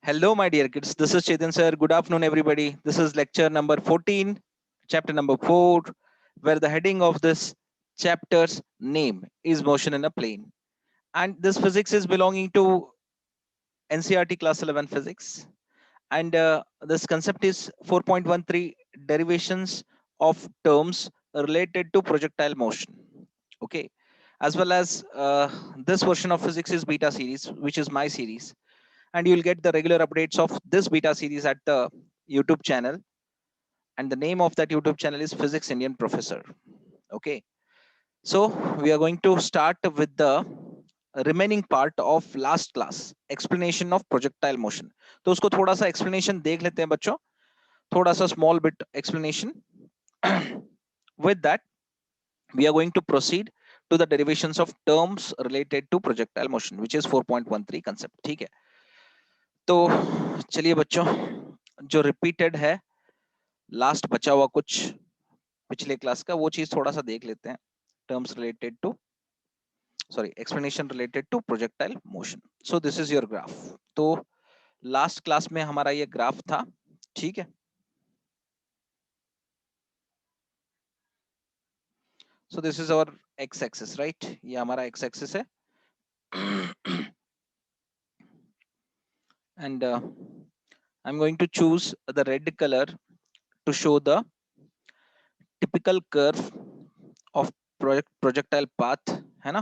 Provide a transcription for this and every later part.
Hello, my dear kids. This is Chetan sir. Good afternoon, everybody. This is lecture number 14, chapter number 4, where the heading of this chapter's name is motion in a plane. And this physics is belonging to NCRT class 11 physics. And this concept is 4.13 derivations of terms related to projectile motion. Okay. As well as this version of physics is beta series, which is my series, and you'll get the regular updates of this beta series at the YouTube channel. And the name of that YouTube channel is Physics Indian Professor. Okay, so we are going to start with the remaining part of last class, explanation of projectile motion. तो उसको थोड़ा सा explanation देख लेते हैं बच्चों, थोड़ा सा small bit explanation. With that, we are going to proceed to the derivations of terms related to projectile motion, which is 4.13 concept. ठीक है, तो चलिए बच्चों, जो रिपीटेड है लास्ट बचा हुआ कुछ पिछले क्लास का, वो चीज थोड़ा सा देख लेते हैं. Terms related to, sorry, explanation related to projectile motion. So this is your graph. तो लास्ट क्लास में हमारा ये ग्राफ था. ठीक है, so this is our X axis, right. ये हमारा एक्स एक्सिस है. And I am going to choose the red colour to show the typical curve of projectile path, है ना.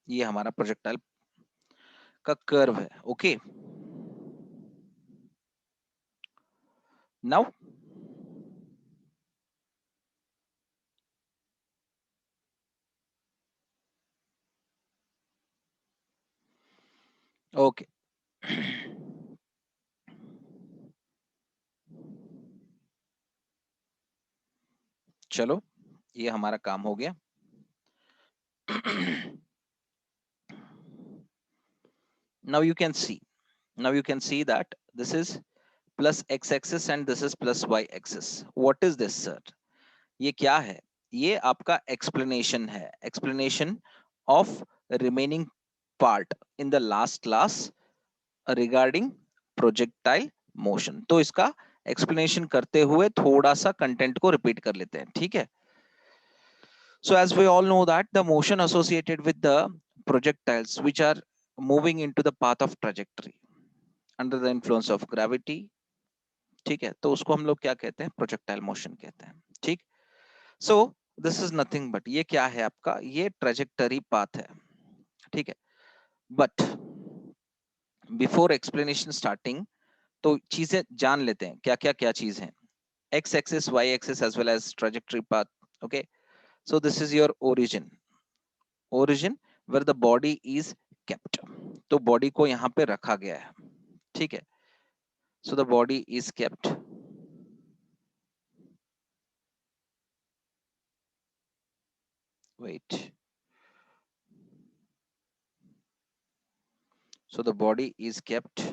ये हमारा प्रोजेक्टाइल का कर्व है. ओके, नाउ ओके, चलो ये हमारा काम हो गया. now you can see now you can see that this is plus x axis and this is plus y axis. what is this, sir? ये क्या है? ये आपका explanation है, explanation of remaining part in the last class regarding projectile motion. तो इसका explanation करते हुए थोड़ा सा कंटेंट को रिपीट कर लेते हैं. ठीक है, so as we all know that the motion associated with the projectiles which are moving into the path of trajectory under the influence of gravity, ठीक है, तो उसको हम लोग क्या कहते हैं? प्रोजेक्टाइल मोशन कहते हैं. ठीक, सो दिस इज नथिंग बट, ये क्या है आपका? ये ट्रेजेक्टरी पाथ है. ठीक है, बट बिफोर एक्सप्लेनेशन स्टार्टिंग, तो चीजें जान लेते हैं क्या क्या क्या चीज है. X axis, Y axis, as well as trajectory path. Okay, so this is your origin where the body is kept. तो बॉडी को यहाँ पे रखा गया है. ठीक है, so the body is kept. Wait, so the body is kept.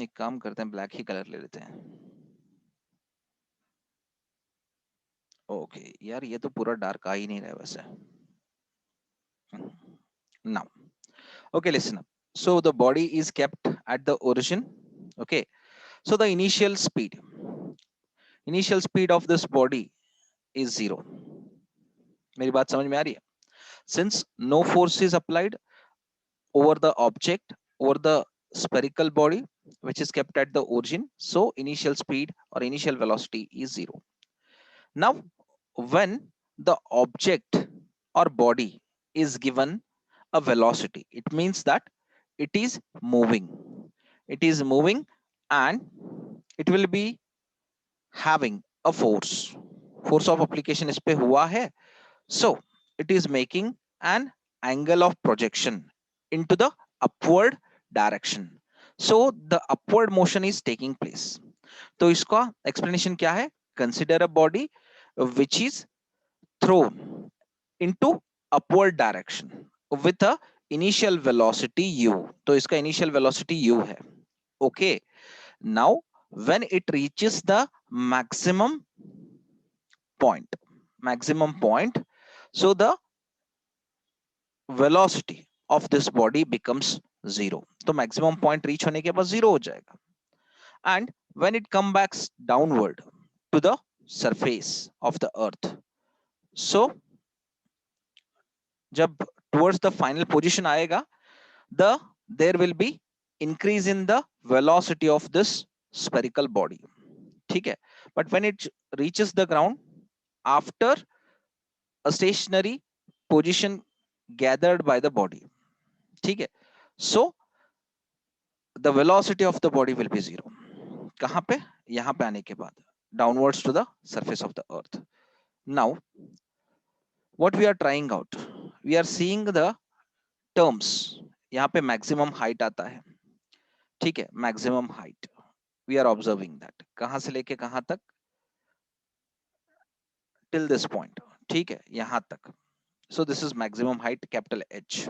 एक काम करते हैं, ब्लैक ही कलर ले लेते हैं. ओके यार, ये तो पूरा डार्क आ ही नहीं रहा है वैसे. now okay, listen up. So the body is kept at the origin. Okay, so the initial speed of this body is 0. मेरी बात समझ में आ रही है? Since no force is applied over the object, over the spherical body which is kept at the origin, so initial speed or initial velocity is 0. Now when the object or body is given a velocity, it means that it is moving. It is moving and it will be having a force of application इस पे हुआ है. So it is making an angle of projection into the upward direction. So the upward motion is taking place. तो इसका explanation क्या है? Consider a body which is thrown into upward direction with a initial velocity u. तो इसका initial velocity u है. Okay, now when it reaches the maximum point, maximum point, so the velocity of this body becomes 0. तो maximum point reach होने के बाद 0 हो जाएगा. And when it comes back downward to the surface of the earth, so जब towards the final position आएगा, there will be increase in the velocity of this spherical body. ठीक है. But when it reaches the ground, after a stationary position gathered by the body, ठीक है, so the velocity of the body will be 0. कहां पे? यहां पे आने के बाद, downwards to the surface of the earth. Now what we are trying out, we are seeing the terms. यहाँ पे maximum height आता है, ठीक है, maximum height we are observing that कहां से लेके कहां तक, till this point, ठीक है, यहां तक. So this is maximum height, capital H.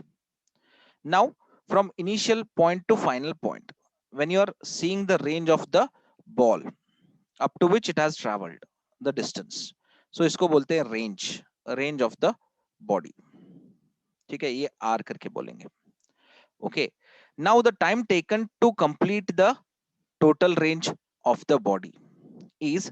Now from initial point to final point, when you are seeing the range of the ball up to which it has traveled, the distance, so इसको बोलते हैं range of the body. ठीक है, ये R करके बोलेंगे. Okay, now the time taken to complete the total range of the body is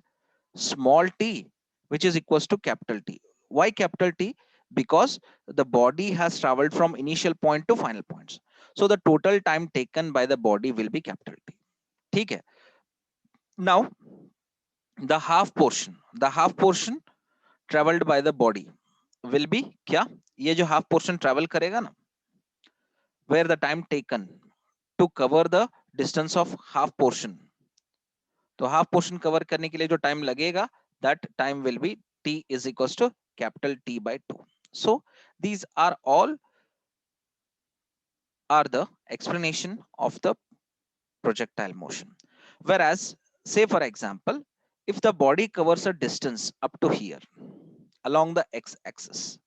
small t, which is equals to capital T. Why capital T? Because the body has traveled from initial point to final points, so the total time taken by the body will be capital T. ठीक है. Now the half portion traveled by the body will be क्या? ये जो half portion travel करेगा ना, where the time taken to cover the distance of half portion, तो half portion cover करने के लिए जो time लगेगा, that time will be t is equals to capital T by 2. So these are all are the explanation of the projectile motion. Whereas, say for example, if the body covers a distance up to here along the x-axis,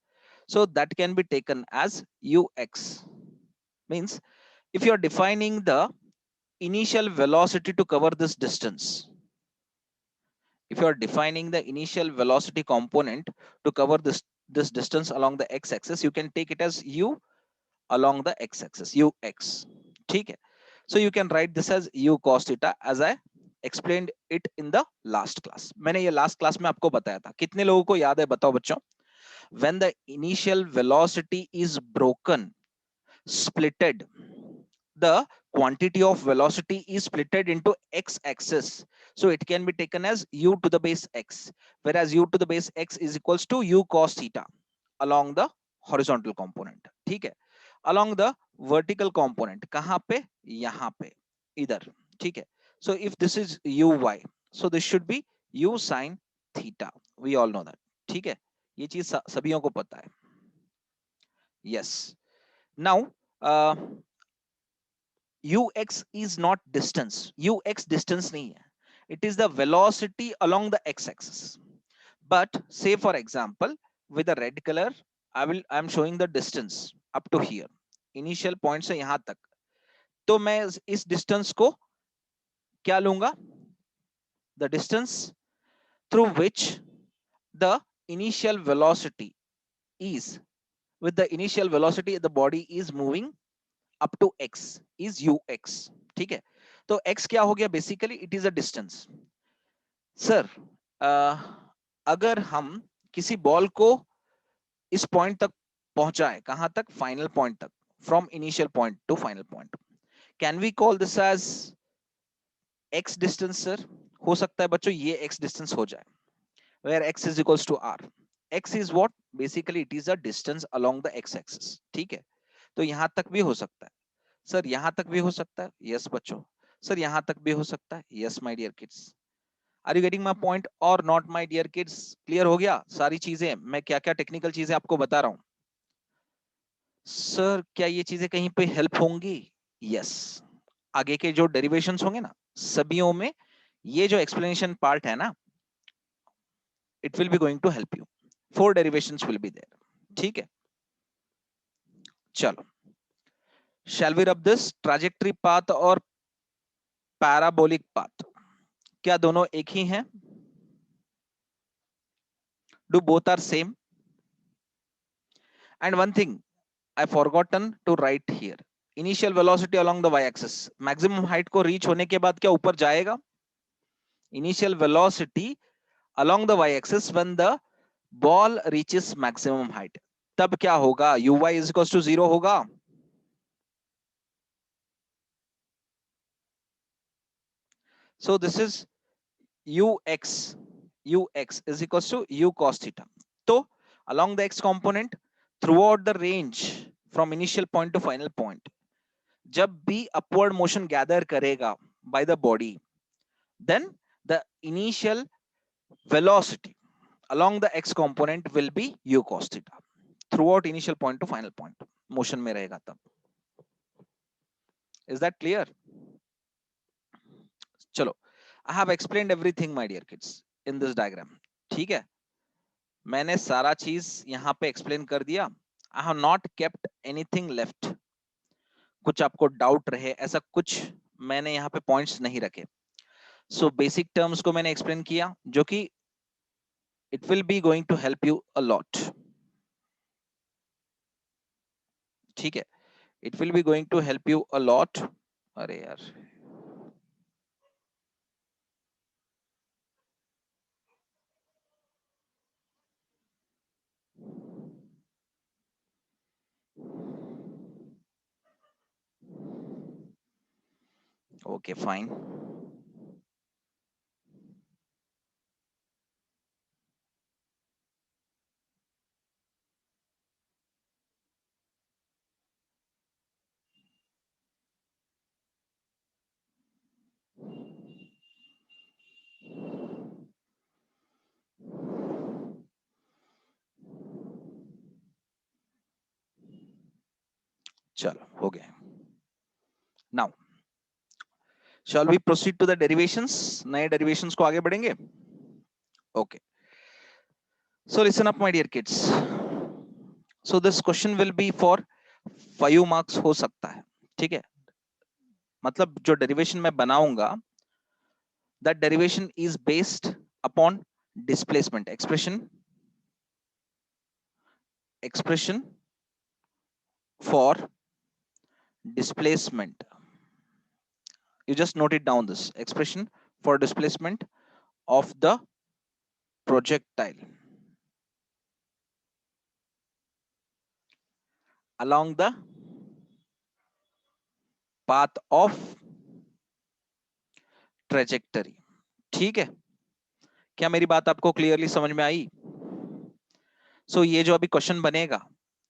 so that can be taken as ux. Means if you are defining the initial velocity to cover this distance, if you are defining the initial velocity component to cover this distance along the x-axis, you can take it as u along the x-axis, ux. ठीक है. So you can write this as u cos theta, as I explained it in the last class. मैंने ये last class में आपको बताया था. कितने लोगों को याद है, बताओ बच्चों? When the initial velocity is broken, splitted, the quantity of velocity is splitted into x-axis, so it can be taken as u to the base x, whereas u to the base x is equals to u cos theta along the horizontal component. ठीक है. Along the vertical component कहां पे? यहां पे, इधर. ठीक है. So if this is uy, so this should be u sin theta. We all know that. ठीक है, ये चीज सभियों को पता है. Yes. Now ux is not distance. ux distance नहीं है. It is the velocity along the x-axis. But say for example, with the red color, I am showing the distance up to here. Initial point से यहां तक. तो मैं इस distance को क्या लूंगा? The distance through which the initial velocity is, with the initial velocity the body is moving up to x is ux. ठीक है. तो x क्या हो गया? Basically it is a distance. Sir अगर हम किसी बॉल को इस पॉइंट तक पहुंचाएं, कहां तक? फाइनल पॉइंट तक, from initial point to final point, can we call this as x distance? Sir हो सकता है बच्चों ये x डिस्टेंस हो जाए, where x is equals to r. x is what? Basically it is a distance along the x axis. ठीक है. तो यहां तक भी हो सकता है. सर यहां तक भी हो सकता है. यस बच्चों. सर यहां तक भी हो सकता है. Yes my dear kids. Are you getting my point और not my dear kids? Clear हो गया सारी चीजें? मैं क्या क्या टेक्निकल चीजें आपको बता रहा हूं. सर क्या ये चीजें कहीं पे हेल्प होंगी? यस. आगे के जो डेरिवेशंस होंगे ना, सभीयों में ये जो एक्सप्लेनेशन पार्ट है ना, it will be going to help you. 4 derivations will be there. ठीक है. चलो, shall we rub this? Trajectory path और पैराबोलिक पाथ क्या दोनों एक ही हैं? Do both are same? And one thing I forgotten to write here. Initial velocity along the y-axis. Maximum height को reach होने के बाद क्या ऊपर जाएगा? Initial velocity along the y-axis when the ball reaches maximum height. तब क्या होगा? uy is equals to 0 होगा. So this is ux. Ux is equals to u cos theta. So along the x component throughout the range from initial point to final point, जब भी upward motion gather करेगा by the body, then the initial velocity along the x component will be u cos theta throughout initial point to final point motion में रहेगा तब. Is that clear? चलो, I have explained everything my dear kids in this diagram. ठीक है, मैंने सारा चीज यहाँ पे एक्सप्लेन कर दिया. I have not kept anything left. कुछ आपको डाउट रहे ऐसा कुछ मैंने यहाँ पे पॉइंट्स नहीं रखे. सो बेसिक टर्म्स को मैंने एक्सप्लेन किया जो कि it will be going to help you a lot. ठीक है, it will be going to help you a lot. अरे यार, ओके फाइन. चलो हो गया. Now shall we proceed to the derivations? नए derivations को आगे बढ़ेंगे. Okay, so listen up my dear kids. So this question will be for 5 marks हो सकता है. ठीक है, मतलब जो डेरिवेशन मैं बनाऊंगा, that derivation is based upon displacement expression for displacement. You just note it down, this expression for displacement of the projectile along the path of trajectory. ठीक है, क्या मेरी बात आपको क्लियरली समझ में आई? सो ये जो अभी क्वेश्चन बनेगा,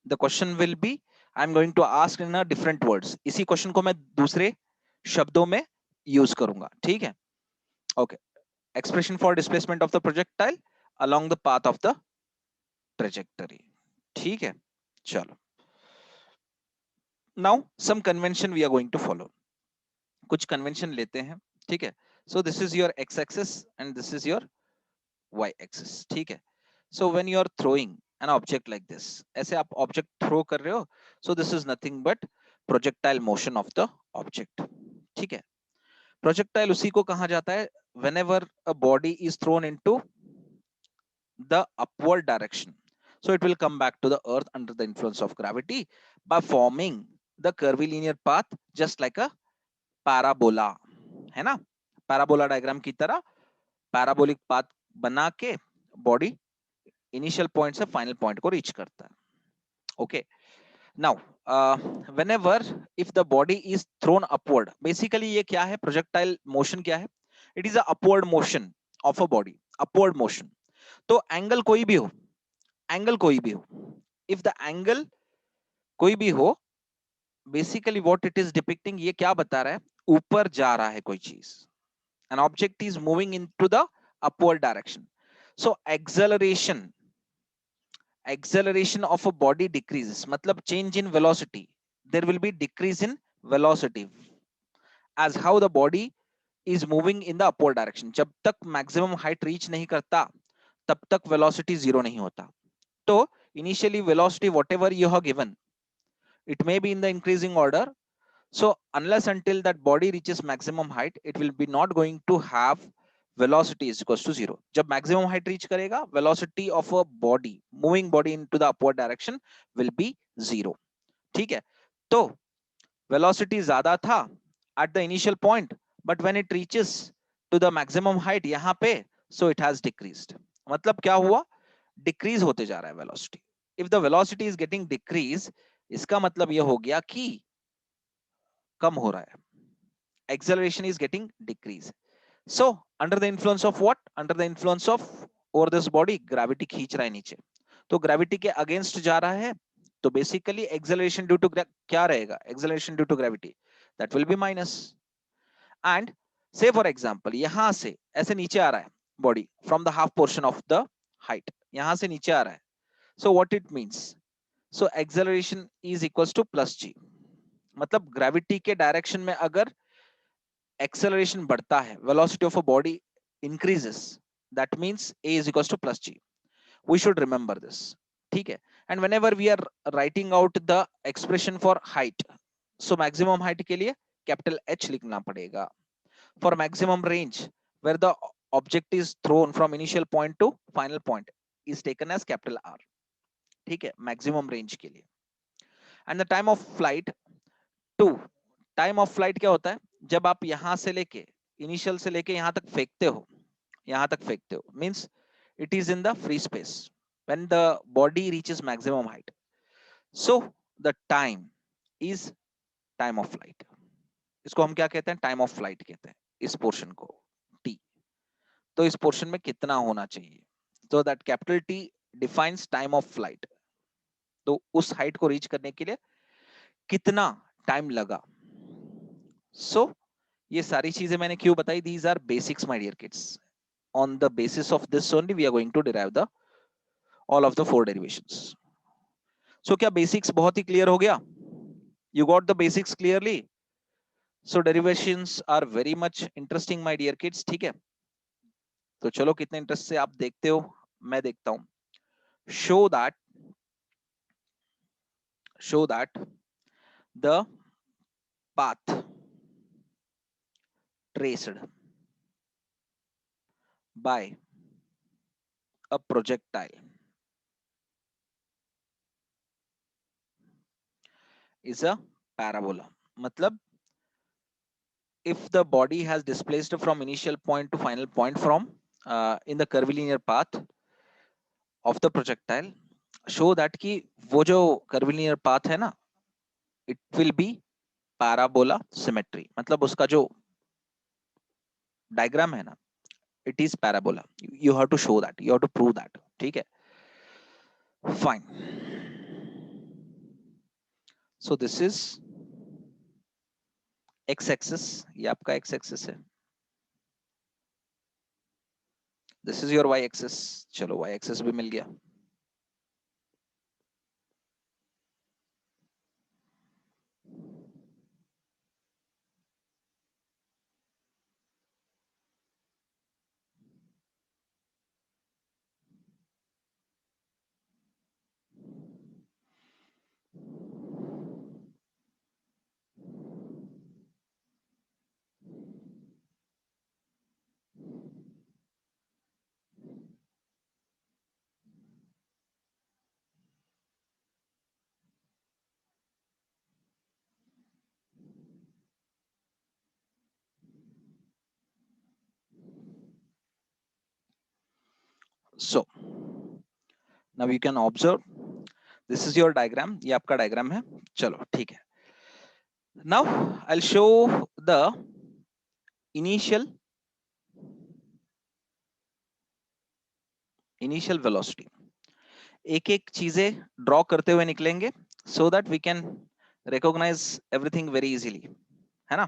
the question will be, I am going to ask in a different words. इसी क्वेश्चन को मैं दूसरे शब्दों में यूज करूंगा. ठीक है, okay. Expression for displacement of the projectile along the path of the trajectory. ठीक है, चलो. Now some convention we are going to follow. कुछ कन्वेंशन लेते हैं. ठीक है, so this is your x axis and this is your y axis. ठीक है, so when you are throwing an object like this, ऐसे आप object throw कर रहे हो, so this is nothing but projectile motion of the object. ठीक है, projectile उसी को कहा जाता है whenever a body is thrown into the upward direction, so it will come back to the earth under the influence of gravity by forming the curvilinear path just like a parabola. है ना, parabola diagram की तरह parabolic path बना के body initial point से final point को reach करता है. Okay, now whenever if the body is thrown upward, basically ये क्या है, प्रोजेक्टाइल मोशन क्या है, it is a upward motion of a body, upward motion. तो एंगल कोई भी हो, एंगल कोई भी हो, if the angle कोई भी हो, basically what it is depicting, ये क्या बता रहा है, ऊपर जा रहा है कोई चीज. an object is moving into the upward direction, so acceleration of a body decreases, मतलब change in velocity, there will be decrease in velocity as how the body is moving in the upward direction. जब तक maximum height reach नहीं करता तब तक velocity zero नहीं होता. तो initially velocity whatever you have given, it may be in the increasing order. So unless until that body reaches maximum height, it will be not going to have velocity is equals to 0. जब maximum height reach करेगा, velocity of a body, moving body into the upward direction will be 0. ठीक है, तो velocity ज्यादा था at the initial point, but when it reaches to the maximum height यहाँ पे, so it has decreased. मतलब क्या हुआ, डिक्रीज होते जा रहा है velocity. If the velocity is getting decrease, इसका मतलब ये हो गया कि कम हो रहा है, acceleration is getting decrease. So under the influence of what, under the influence of over this body, gravity खींच रहा है नीचे, तो ग्रेविटी के अगेंस्ट जा रहा है, तो बेसिकली एक्सेलरेशन ड्यू टू क्या रहेगा, acceleration due to gravity, that will be minus. And say for example यहां से ऐसे नीचे आ रहा है body from the half portion of the height, यहां से नीचे आ रहा है. So what it means? So acceleration is equals to plus g. मतलब ग्रेविटी के डायरेक्शन में अगर एक्सेलरेशन बढ़ता है, velocity of a body increases, that means a is equals to plus g. We should remember this. ठीक है. And whenever we are writing out the expression for height, so maximum height के लिए capital H लिखना पड़ेगा. For maximum range, where the object is thrown from initial point to final point, is taken as capital R. ठीक है, maximum range के लिए. And the time of flight 2. Time of flight क्या होता है, जब आप यहां से लेके, इनिशियल से लेके यहां तक फेंकते हो, यहां तक फेंकते हो, means it is in the free space when the body reaches maximum height. So the time is time of flight. इसको हम क्या कहते हैं, टाइम ऑफ फ्लाइट कहते हैं इस पोर्शन को, टी. तो इस पोर्शन में कितना होना चाहिए, तो that capital T defines time of flight. तो उस हाइट को रीच करने के लिए कितना टाइम लगा. सो ये सारी चीजें मैंने क्यों बताई, these are basics my dear kids. On the basis of this only we are going to derive the all of the 4 derivations. सो क्या बेसिक्स बहुत ही क्लियर हो गया, you got the basics clearly. So derivations are very much interesting my dear kids. ठीक है, तो चलो कितने इंटरेस्ट से आप देखते हो, मैं देखता हूं. Show that the path traced by a projectile is a parabola. मतलब if the body has displaced from initial point to final point from in the curvilinear path of the projectile, show that कि वो जो curvilinear path है ना, it will be parabola symmetry. मतलब उसका जो diagram है ना, it is parabola. You have to show that, you have to prove that. ठीक है, fine. So this is x axis, ये आपका x एक्सिस है, this is your y axis. चलो y एक्सिस भी मिल गया. So now you can observe, this is your diagram. ये आपका डायग्राम है. चलो ठीक है. Now I'll show the initial velocity. एक एक चीजें ड्रॉ करते हुए निकलेंगे, so that we can recognize everything very easily, है ना.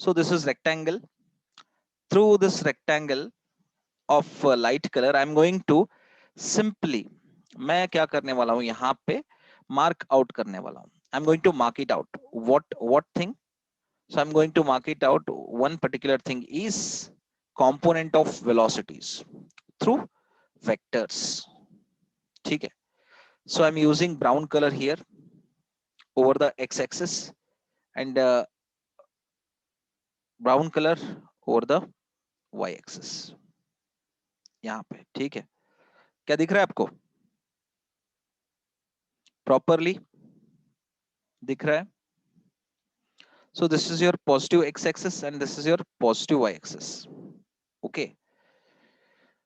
So this is rectangle. Through this rectangle of light color I am going to simply, मैं क्या करने वाला हूं, यहां पे mark out करने वाला हूं. I'm going to mark it out. What thing? So I'm going to mark it out. One particular thing is component of velocities through vectors. ठीक है. So I'm using brown color here over the x-axis, and brown colour over the Y axis यहाँ पे, ठीक है। क्या दिख रहा है आपको? प्रॉपरली दिख रहा है? So this is your positive x-axis and this is your positive y-axis. Okay.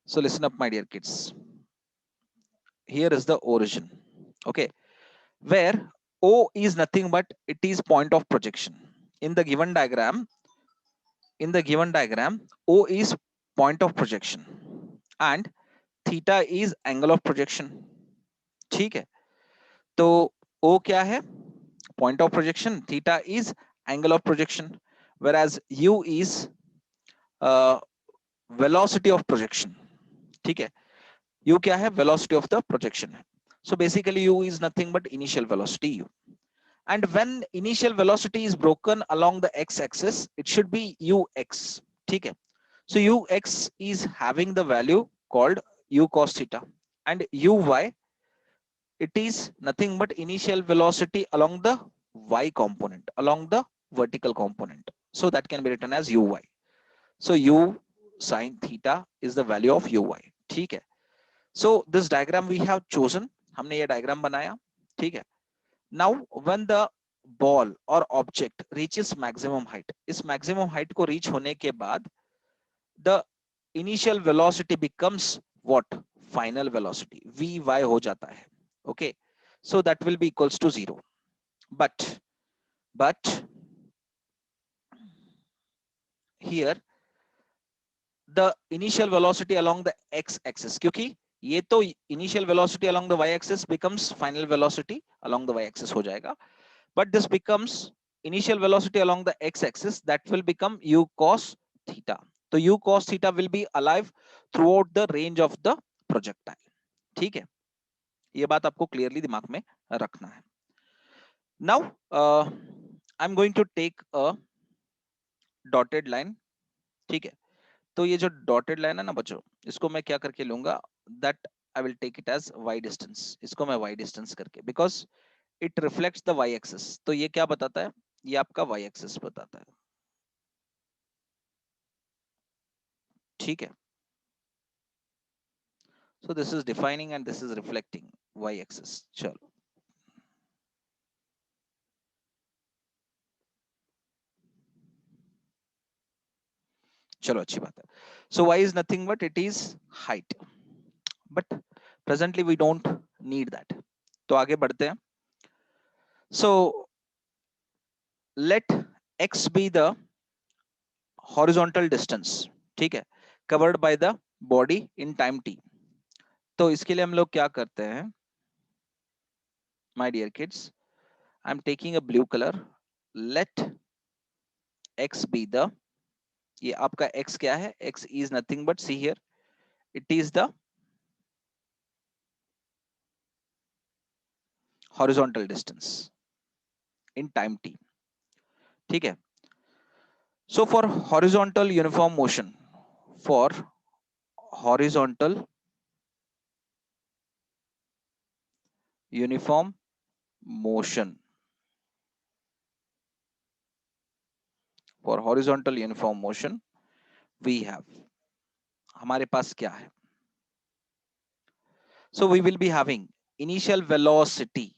So listen up, my dear kids. Here is the origin. Okay. Where O is nothing but it is point of projection. In the given diagram, O is point of projection and theta is angle of projection. ठीक है. तो O क्या है? Point of projection. Theta is angle of projection. Whereas U is velocity of projection. ठीक है. U क्या है? Velocity of the projection. So basically U is nothing but initial velocity U. And when initial velocity is broken along the x-axis, it should be ux. ठीक है. So ux is having the value called u cos theta, and uy, it is nothing but initial velocity along the y component, along the vertical component. So that can be written as uy. So u sin theta is the value of uy. ठीक है. So this diagram we have chosen. हमने ये diagram बनाया. ठीक है. Now when the ball or object reaches maximum height, इस maximum height को reach होने के बाद the initial velocity becomes what? Final velocity. Vy हो जाता है. Okay. So that will be equals to 0. But here the initial velocity along the x-axis, क्योंकि ये तो initial velocity along the y-axis becomes final velocity along the y-axis हो जाएगा. But this becomes initial velocity along the x-axis, that will become u cos theta. So u cos theta will be alive throughout the range of the projectile. ठीक है. ये बात आपको clearly दिमाग में रखना है. Now I'm going to take a dotted line. ठीक है. तो ये जो dotted line है ना बच्चों, इसको मैं क्या करके लूंगा? That I will take it as y distance. इसको मैं y distance करके, because it reflects the y axis. तो ये क्या बताता है? ये आपका y axis बताता है. ठीक है. So this is defining and this is reflecting y axis. चलो. चलो अच्छी बात है. So y is nothing but it is height. But presently we don't need that. तो आगे बढ़ते हैं. So let x be the horizontal distance. ठीक है. Covered by the body in time t. तो इसके लिए हम लोग क्या करते हैं? My dear kids, I'm taking a blue color. Let x be the, ये आपका x क्या है? X is nothing but, see here, it is the horizontal distance in time t. ठीक है. So for horizontal uniform motion, for horizontal uniform motion, for horizontal uniform motion we have, हमारे पास क्या है? So we will be having initial velocity.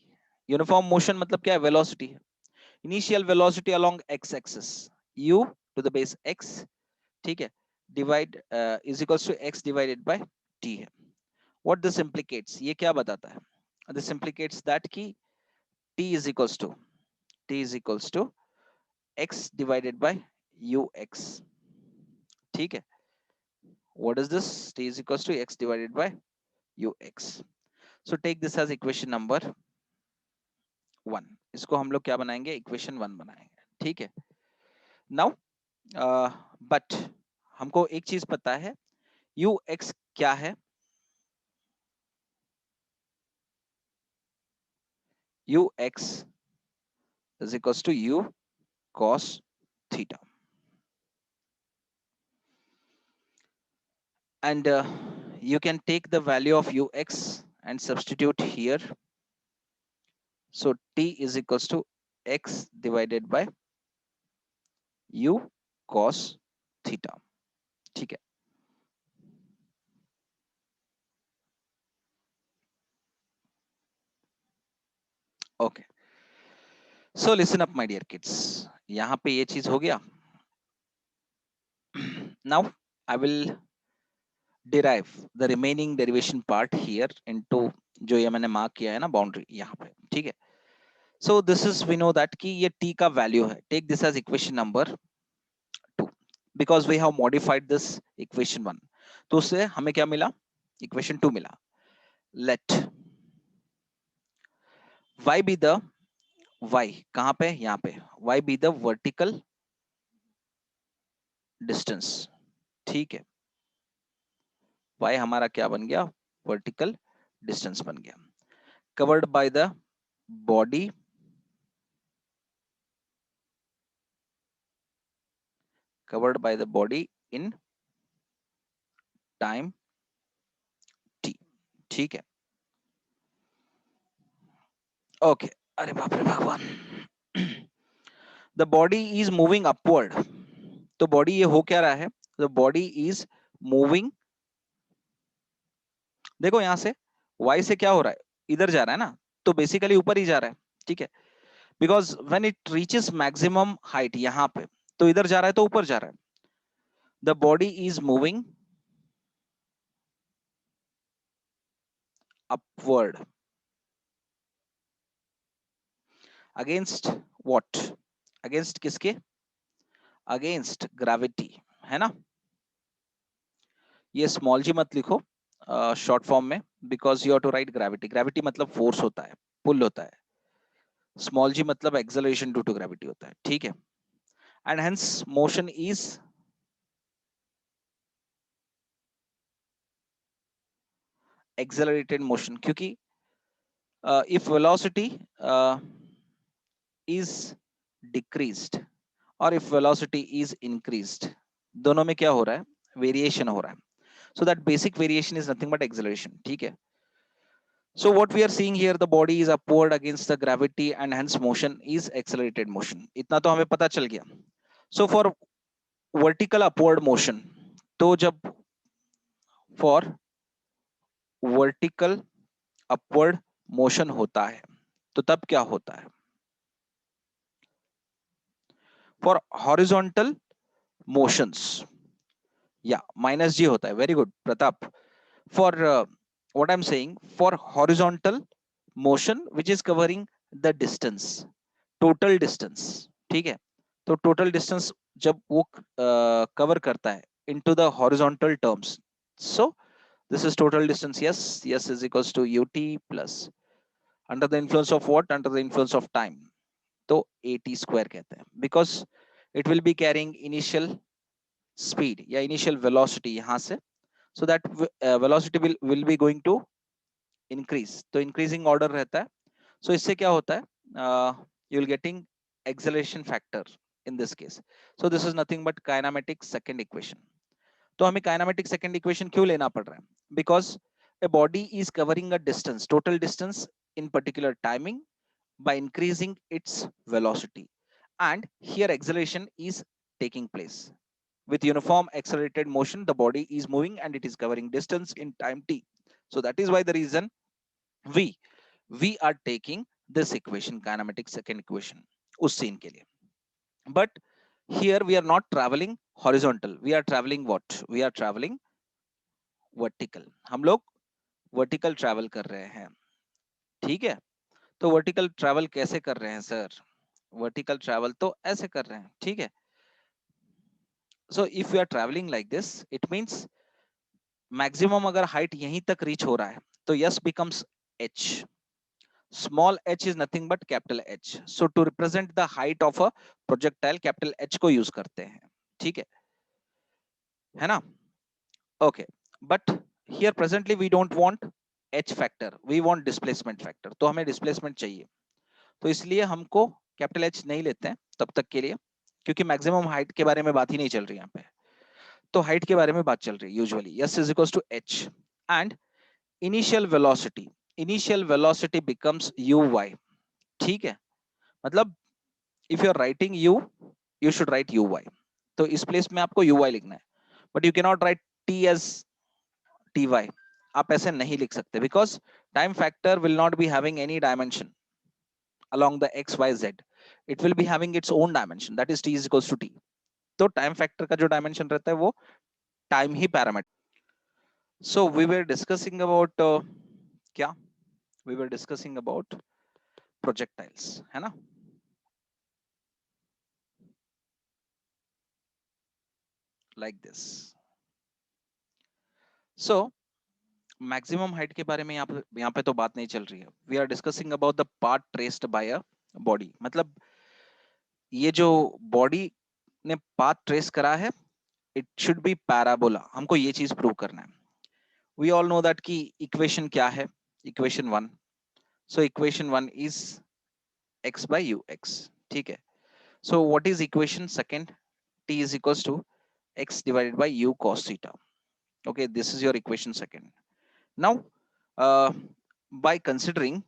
Uniform motion मतलब क्या है? Velocity. Initial velocity along x-axis, u to the base x, ठीक है, divide is equals to x divided by t है. What this implicates? ये क्या बताता है? This implicates that कि t is equals to x divided by ux. ठीक है. What is this? T is equals to x divided by ux. So take this as equation number 1. इसको हम लोग क्या बनाएंगे? इक्वेशन 1 बनाएंगे. ठीक है. नाउ बट हमको एक चीज पता है, यू एक्स क्या है? U X is equals to U cos theta, and you can take the value of ux and substitute here. So t is equals to x divided by u cos theta. ठीक है. Okay, so listen up my dear kids. यहां पे ये चीज हो गया. Now I will derive the remaining derivation part here into जो ये मैंने मार्क किया है ना बाउंड्री यहाँ पे. ठीक है. So this is we know that कि ये t का वैल्यू है. Take this as equation number 2 because we have modified this equation 1. तो उससे हमें क्या मिला? Equation 2 मिला. Let y be the y कहाँ पे? यहाँ पे y be the vertical distance. ठीक है. y हमारा क्या बन गया? Vertical distance बन गया. Covered by the body covered by the body in time t. ठीक है. ओके. अरे बाप रे भगवान. The body is moving upward. तो बॉडी ये हो क्या रहा है? The body is moving. देखो यहां से y से क्या हो रहा है? इधर जा रहा है ना, तो बेसिकली ऊपर ही जा रहा है. ठीक है. Because when it reaches maximum height यहां पे, तो इधर जा रहा है तो ऊपर जा रहा है. The body is moving upward against what? Against किसके? Against gravity. है ना. ये स्मॉल जी मत लिखो शॉर्ट फॉर्म में, because you have to write gravity. Gravity मतलब फोर्स होता है, पुल होता है. स्मॉल जी मतलब एक्सेलरेशन ड्यू टू ग्रेविटी होता है. ठीक है. And hence motion is accelerated motion, क्योंकि इफ वेलोसिटी इज डिक्रीज्ड और इफ वेलोसिटी इज इंक्रीज्ड, दोनों में क्या हो रहा है? वेरिएशन हो रहा है. So that basic variation is nothing but acceleration. ठीक है. So what we are seeing here, the body is upward against the gravity and hence motion is accelerated motion. इतना तो हमें पता चल गया. So for vertical upward motion, तो जब for vertical upward motion होता है, तो तब क्या होता है? For horizontal motions, yeah, minus g होता है. Very good, Pratap. For what I'm saying, for horizontal motion which is covering the distance, total distance. ठीक है. तो टोटल डिस्टेंस जब वो कवर करता है into the horizontal terms, so this is total distance. S, S is equals to ut plus under the influence of what? Under the influence of time. तो at square कहते हैं, because it will be carrying initial speed या initial velocity यहां से, so that velocity will be going to increase. तो increasing order रहता है. So इससे क्या होता है? You will getting acceleration factor in this case. So this is nothing but kinematic second equation. तो हमें kinematic second equation क्यों लेना पड़ रहा है? Because a body is covering a distance, total distance in particular timing by increasing its velocity, and here acceleration is taking place. With uniform accelerated motion, the body is moving and it is covering distance in time t. So that is why the reason we are taking this equation, kinematic second equation, उस scene के लिए. But here we are not traveling horizontal. We are traveling what? We are traveling vertical. हम लोग vertical travel कर रहे हैं. ठीक है. तो vertical travel कैसे कर रहे हैं सर? Vertical travel तो ऐसे कर रहे हैं. ठीक है. So if we are traveling like this, it means maximum अगर हाइट यहीं तक रीच हो रहा है, तो S becomes h. Small h is nothing but capital H. So to represent the height of a projectile capital H को use करते हैं. ठीक है ना. Okay. But here presently we don't want h factor, we want displacement factor. तो हमें displacement चाहिए, तो इसलिए हमको कैपिटल H नहीं लेते हैं तब तक के लिए, क्योंकि मैक्सिमम हाइट के बारे में बात ही नहीं चल रही यहाँ पे. तो हाइट के बारे में बात चल रही है usually. S is equals to h and initial velocity becomes uy. ठीक है. मतलब if you are writing u, you should write uy. तो इस प्लेस में आपको ui लिखना है, but you can not write t as ty. आप ऐसे नहीं लिख सकते because time factor will not be having any dimension along the x y z. It will be having its own dimension, that is t is equals to t. तो time factor का जो dimension रहता है वो time he parameter. So we were discussing about क्या? We were discussing about projectiles, है ना? Like this. So maximum height के बारे में यहाँ पे तो बात नहीं चल रही है. We are discussing about the part traced by a body. मतलब ये जो बॉडी ने पाथ ट्रेस करा है, इट शुड बी पैराबोला. हमको ये चीज प्रूव करना है. वी ऑल नो दैट कि इक्वेशन क्या है, equation 1. So equation 1 is x by ux. ठीक है. So what is equation second? t is equals to x divided by u cos theta. Okay, this is your equation second. Now by considering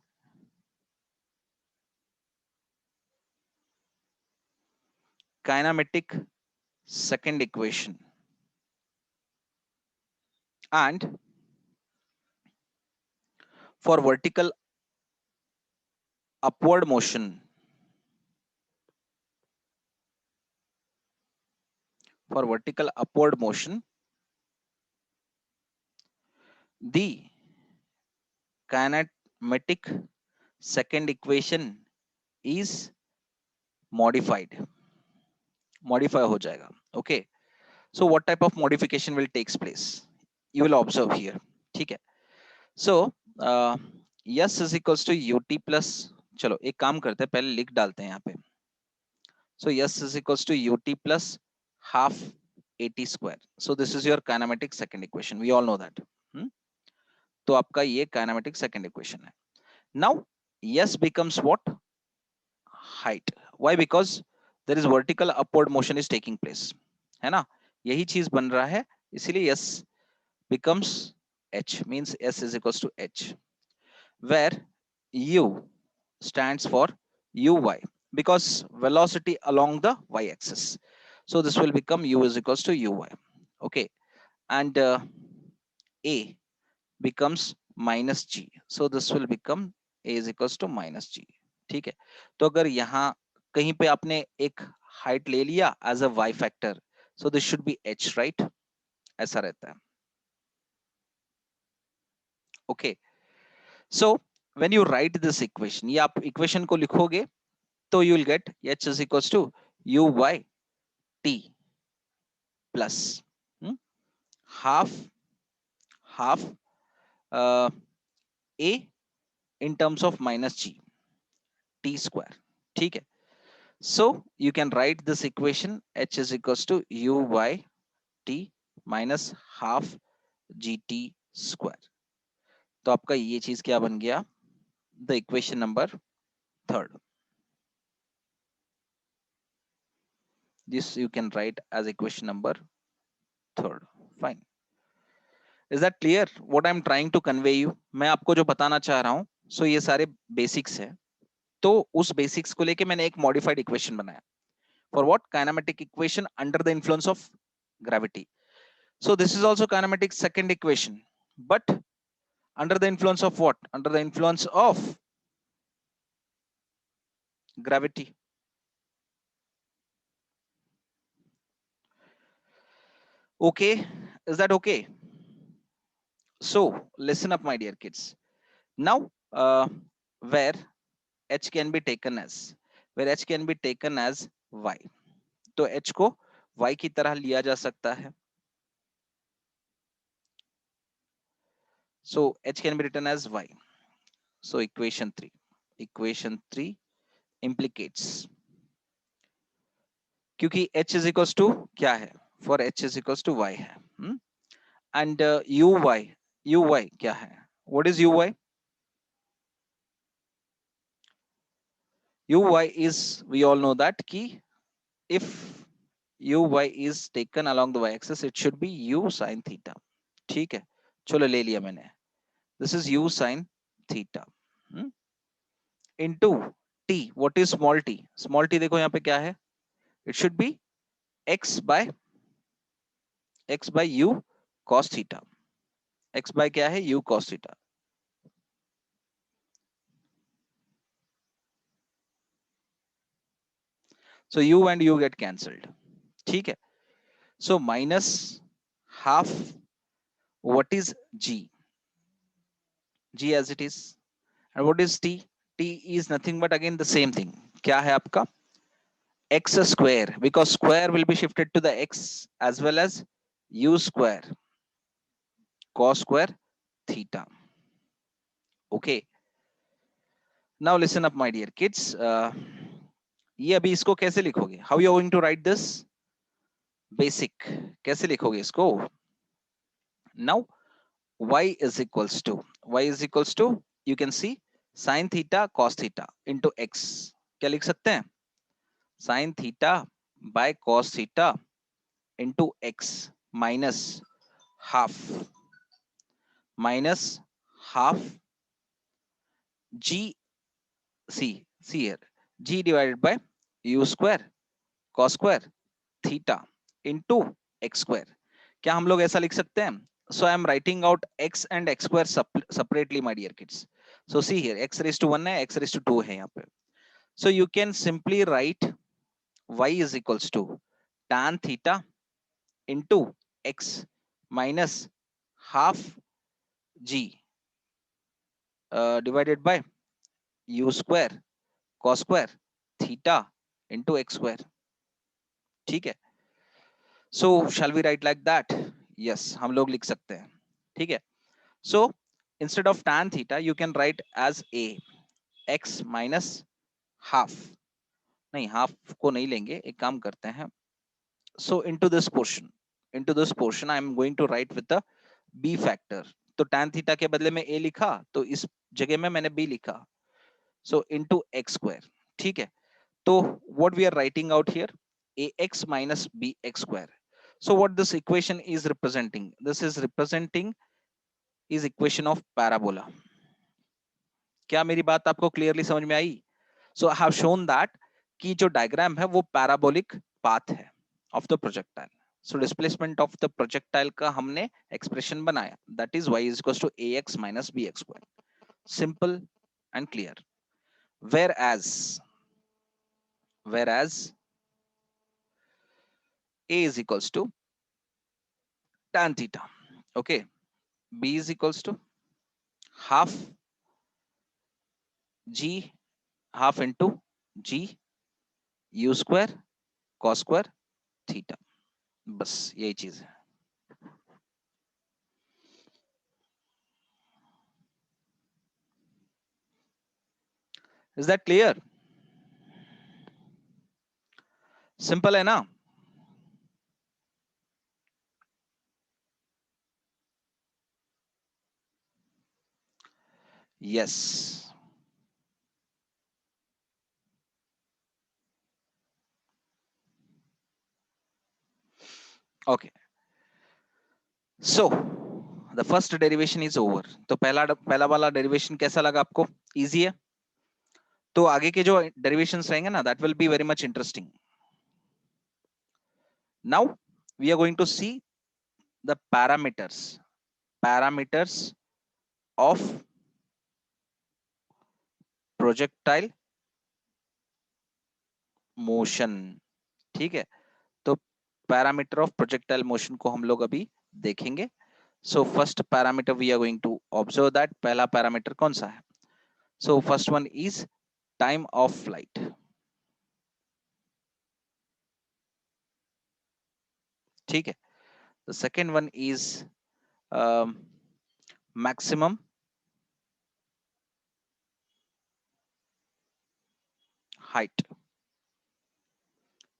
kinematic second equation and for vertical upward motion, for vertical upward motion, the kinematic second equation is modified. Modify हो जाएगा. Okay, so what type of modification will takes place? You will observe here. ठीक है. So s is equals to ut plus, चलो एक काम करते हैं, पहले लिख डालते हैं यहाँ पे. So s is equals to ut plus half at square. So this is your kinematic second equation. We all know that. तो आपका ये kinematic second equation है. Now s becomes what? Height. Why? Because there is vertical upward motion is taking place. है ना? यही चीज बन रहा है, इसीलिए s becomes h, means s is equals to h, where u stands for uy because velocity along the y-axis. So this will become u is equals to uy. Okay, and a becomes minus g. So this will become a is equals to minus g. ठीक है. तो अगर यहाँ कहीं पे आपने एक height ले लिया as a y factor, so this should be h, right? ऐसा रहता है. Okay, so when you write this equation, ये आप इक्वेशन को लिखोगे तो you will get h is equals to uy t plus half a in terms of minus g t square. ठीक है. So you can write this equation h is equals to uy t minus half gt square. तो आपका ये चीज क्या बन गया? The equation number third. This you can write as equation number third. Fine. Is that clear what I'm trying to convey you? मैं आपको जो बताना चाह रहा हूं, so ये सारे बेसिक्स है. तो उस बेसिक्स को लेके मैंने एक मॉडिफाइड इक्वेशन बनाया. For what? Kinematic equation under the influence of gravity. So this is also kinematic second equation, but under the influence of what? Under the influence of gravity. Okay, is that okay? So listen up, my dear kids. Now where h can be taken as, where h can be taken as y, तो h को y की तरह लिया जा सकता है. So h can be written as y. So equation 3 implicates, क्योंकि h is equals to क्या है? For h is equals to y है. And uy क्या है? What is uy? uy is, we all know that कि if uy is taken along the y-axis, it should be u sin theta. ठीक है, चलो ले लिया मैंने. This is u sin theta into t. What is small t? Small t देखो यहाँ पे क्या है? It should be x by u cos theta. x by क्या है? u cos theta. So u and u get cancelled. ठीक है. So minus half. What is g? G as it is. And what is t? T is nothing but again the same thing. क्या है आपका? X square, because square will be shifted to the x, as well as u square cos square theta. Okay. Now listen up, my dear kids. ये अभी इसको कैसे लिखोगे? How you are going to write this? Basic. कैसे लिखोगे इसको? Now y is equals to you can see sin theta cos theta into x. क्या लिख सकते हैं? Sin theta by cos theta into x minus half g. See here, g divided by u square cos square theta into x square. क्या हम लोग ऐसा लिख सकते हैं? So I am writing out x and x square separately, my dear kids. So see here, x raised to 1 है, x raised to 2 है यहाँ पे. So you can simply write y is equals to tan theta into x minus half g divided by u square cos square theta into x square. ठीक है. So shall we write like that? Yes, हम लोग लिख सकते हैं. ठीक है. So instead of tan theta you can write as a x minus half. नहीं, half को नहीं लेंगे, एक काम करते हैं. So into this portion I am going to write with the b factor. तो tan theta के बदले में a लिखा, तो इस जगह में मैंने b लिखा. So into x square. ठीक है. तो what we are writing out here, ax minus bx square. So what this equation is representing? This is representing is equation of parabola. क्या मेरी बात आपको क्लियरली समझ में आई? So I have shown that कि जो डायग्राम है वो पैराबोलिक पाथ है of the projectile. So displacement of the projectile का हमने expression बनाया. That is y is equals to ax minus bx square. Simple and clear. Whereas a is equals to tan theta. Okay. B is equals to half g half into g u square cos square theta. बस यही चीज है. Is that clear? Simple है ना? Yes. Okay. So the first derivation is over. तो पहला वाला derivation कैसा लगा आपको? Easy है. तो आगे के जो derivations रहेंगे ना, that will be very much interesting. Now we are going to see the parameters of projectile motion. ठीक है. तो पैरामीटर ऑफ प्रोजेक्टाइल मोशन को हम लोग अभी देखेंगे. So first parameter we are going to observe that. पहला पैरामीटर कौन सा है? So first one is time of flight. ठीक है. The second one is maximum height.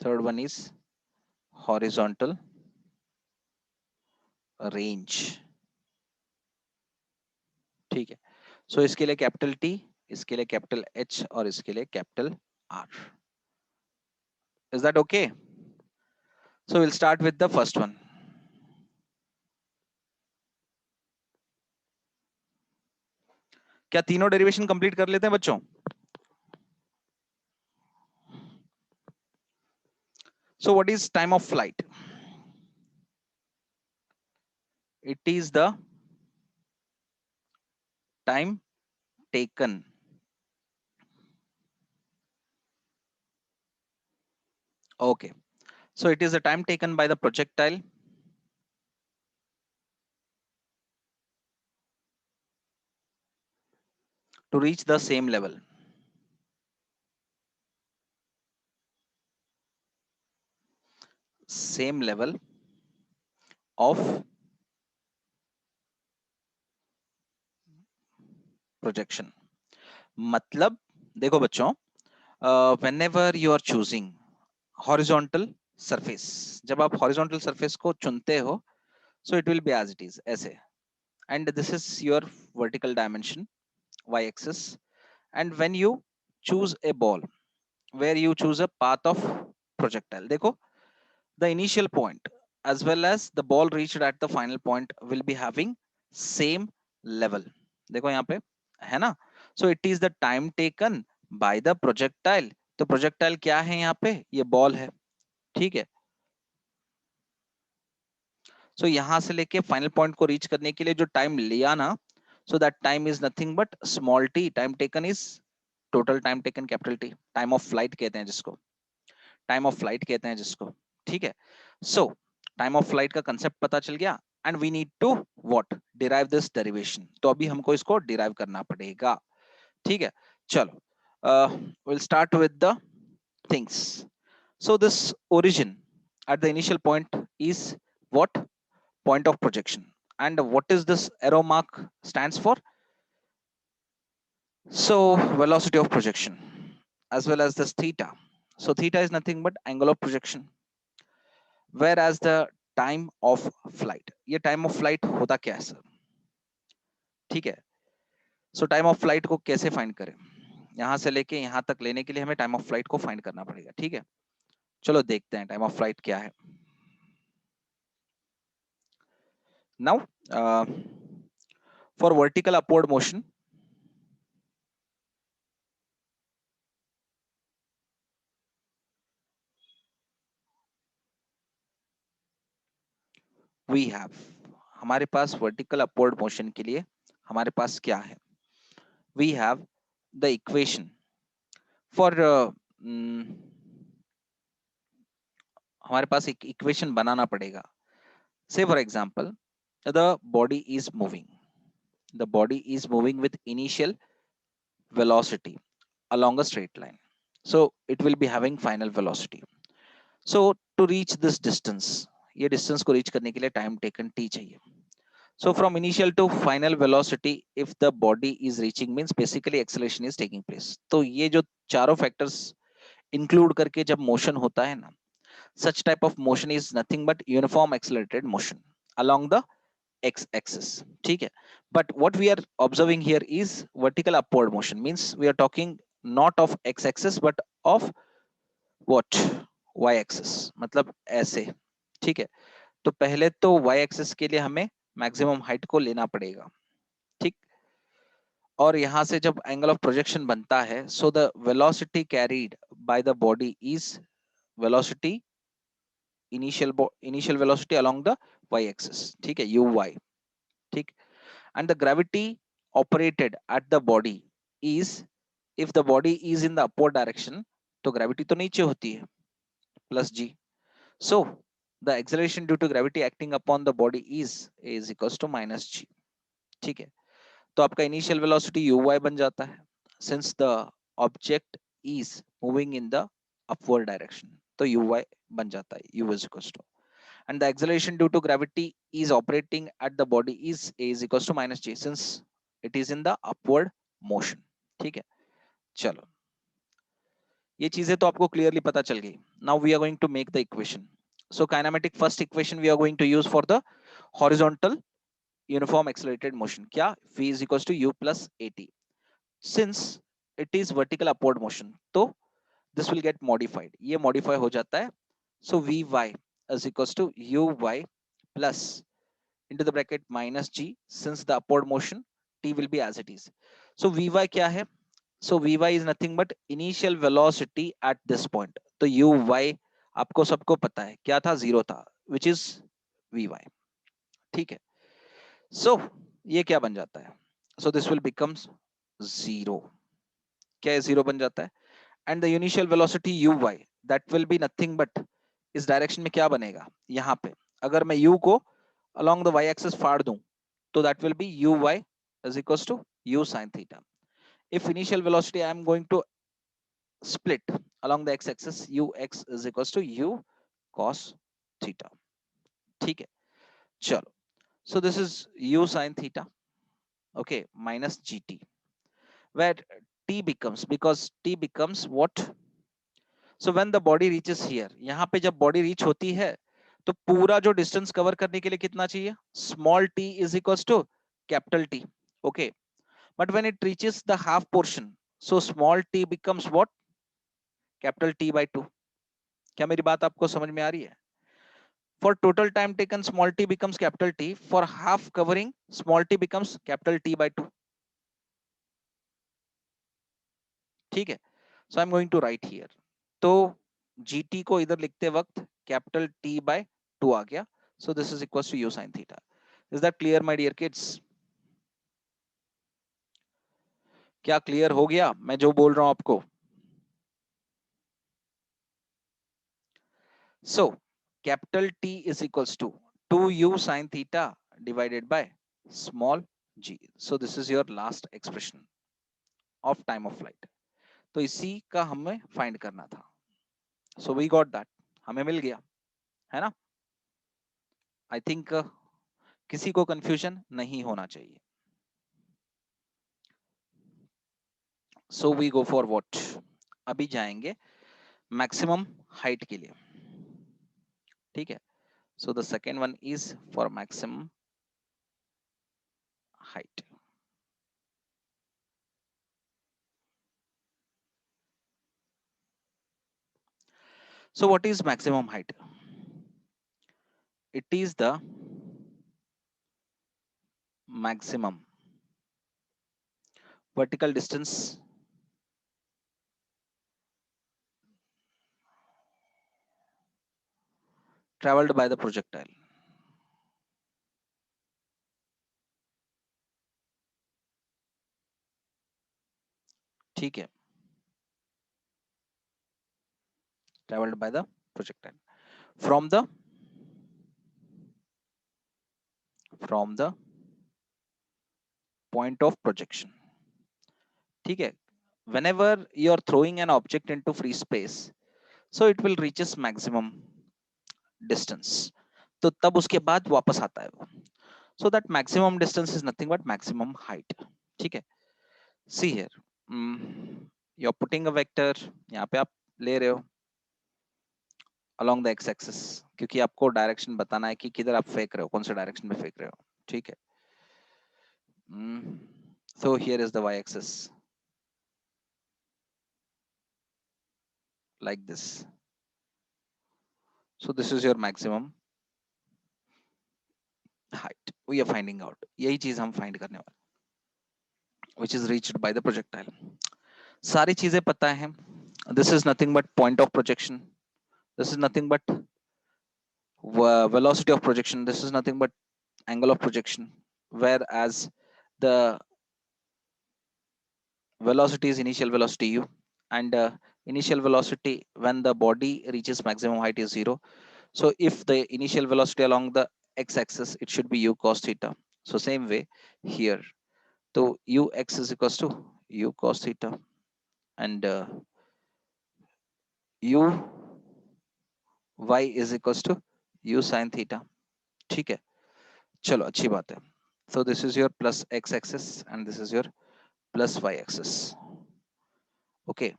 Third one is horizontal range. ठीक है. सो इसके लिए कैपिटल टी, इसके लिए कैपिटल एच और इसके लिए capital R. Is that okay? So will start with the first one. क्या तीनों डेरिवेशन कंप्लीट कर लेते हैं बच्चों? So what is time of flight? It is the time taken okay, so it is the time taken by the projectile to reach the same level of projection. मतलब देखो बच्चों, whenever you are choosing horizontal surface, जब आप horizontal surface को चुनते हो, so it will be as it is ऐसे, and this is your vertical dimension y axis, and when you choose a ball where you choose a path of projectile, देखो the initial point as well as the ball reached at the final point will be having same level, देखो यहाँ पे है ना, so it is the time taken by the projectile, तो projectile क्या है यहाँ पे, ये ball है, ठीक है, so यहाँ से लेके final point को reach करने के लिए जो time लिया ना, so that time is nothing but small t, time taken is total time taken capital T, time of flight कहते हैं जिसको, टाइम ऑफ फ्लाइट कहते हैं जिसको, ठीक है, सो टाइम ऑफ फ्लाइट का कंसेप्ट पता चल गया, and we need to what derive this derivation, तो अभी हमको इसको डिराइव करना पड़ेगा, ठीक है, चलो will start with the things, so this origin at the initial point is what, point of projection, and what is this arrow mark stands for, so velocity of projection as well as this theta, so theta is nothing but angle of projection, whereas the time of flight, ये time of flight होता क्या है sir, ठीक है, so time of flight को कैसे find करें, यहां से लेके यहां तक लेने के लिए हमें टाइम ऑफ फ्लाइट को फाइंड करना पड़ेगा, ठीक है, चलो देखते हैं टाइम ऑफ फ्लाइट क्या है now, for vertical upward motion we have, हमारे पास वर्टिकल अपवर्ड मोशन के लिए हमारे पास क्या है, we have the equation for हमारे पास एक इक्वेशन बनाना पड़ेगा, say for example the body is moving, the body is moving with initial velocity along a straight line, so it will be having final velocity, so to reach this distance, ये distance को reach करने के लिए time taken t चाहिए, so from initial to final velocity if the body is reaching means basically acceleration is taking place, तो ये जो चारों factors include करके जब motion होता है ना, such type of motion is nothing but uniform accelerated motion along the x axis, ठीक है, but what we are observing here is vertical upward motion, means we are talking not of x axis but of what, y axis, मतलब ऐसे, ठीक है, तो पहले तो y axis के लिए हमें मैक्सिमम हाइट को लेना पड़ेगा, ठीक, और यहां से जब एंगल ऑफ प्रोजेक्शन बनता है, so the velocity carried by the body is velocity initial velocity along the y axis, ठीक है, uy, ठीक, and the gravity operated at the body is, if the body is in the upward direction, तो gravity तो नीचे होती है plus g, so the acceleration due to gravity acting upon the body is equals to minus g, ठीक है, तो आपका initial velocity uy बन जाता है, since the object is moving in the upward direction, तो uy बन जाता है u is equals to, and the acceleration due to gravity is operating at the body is a is equals to minus g, since it is in the upward motion, ठीक है, चलो ये चीजें तो आपको क्लियरली पता चल गई, now we are going to make the equation, so kinematic first equation we are going to use for the horizontal uniform accelerated motion, क्या, v is equals to u plus at, since it is vertical upward motion, तो this will get modified, ये modify हो जाता है, so vy is equals to uy plus into the bracket minus g, since the upward motion t will be as it is, so vy क्या है, so vy is nothing but initial velocity at this point, तो uy आपको सबको पता है क्या था, 0 था, विच इज वी वाई। ठीक है, सो ये क्या बन जाता है, सो दिस विल बिकम्स 0, क्या है 0 बन जाता है, and the initial velocity U Y that will be nothing but, इस डायरेक्शन में क्या बनेगा, यहाँ पे अगर मैं u को along the y axis फाड़ दूं तो that will be uy is equals to u sin theta. If initial velocity I am going to split along the x axis, ux is equals to u cos theta. ठीक है, चलो, so this is u sin theta, okay, minus gt, where t becomes, because t becomes what, so when the body reaches here, यहाँ पे जब body reach होती है तो पूरा जो डिस्टेंस कवर करने के लिए कितना चाहिए, small t is equals to capital T, okay, but when it reaches the half portion, so small t becomes what, capital T by 2. क्या मेरी बात आपको समझ में आ रही है, for total time taken small t becomes capital T, for half covering small t becomes capital T by 2. ठीक है, so I'm going to write here, तो gt को इधर लिखते वक्त कैपिटल T by 2 आ गया, so this is equals to u sin theta. Is that clear my dear kids? क्या clear हो गया मैं जो बोल रहा हूं आपको? So capital T is equals to 2u sin theta divided by small g. So this is your last expression of time of flight. तो इसी का हमें फाइंड करना था. So we got that, हमें मिल गया, है ना? I think किसी को कंफ्यूजन नहीं होना चाहिए. So we go for what? अभी जाएंगे मैक्सिमम हाइट के लिए. ठीक है, so the second one is for maximum height. So what is maximum height? It is the maximum vertical distance traveled by the projectile. ठीक है, traveled by the projectile from the point of projection. ठीक है, whenever you are throwing an object into free space, so it will reaches maximum distance, तो तब उसके बाद वापस आता है वो, so that maximum distance is nothing but maximum height. ठीक है, see here, you're putting a vector, यहाँ पे आप ले रहे हो along the x axis, क्योंकि आपको डायरेक्शन बताना है कि किधर आप फेंक रहे हो, कौन से डायरेक्शन में फेंक रहे हो. ठीक है, so here is the y axis like this, so this is your maximum height we are finding out, यही चीज हम फाइंड करने वाले, which is reached by the projectile. सारी चीजें पता है, this is nothing but point of projection, this is nothing but velocity of projection, this is nothing but angle of projection, whereas the velocity is initial velocity u, and initial velocity when the body reaches maximum height is 0. So if the initial velocity along the x-axis, it should be u cos theta. So same way here, so ux is equals to u cos theta, and u y is equals to u sin theta. ठीक है, चलो अच्छी बात है. So this is your plus x axis and this is your plus y axis. Okay,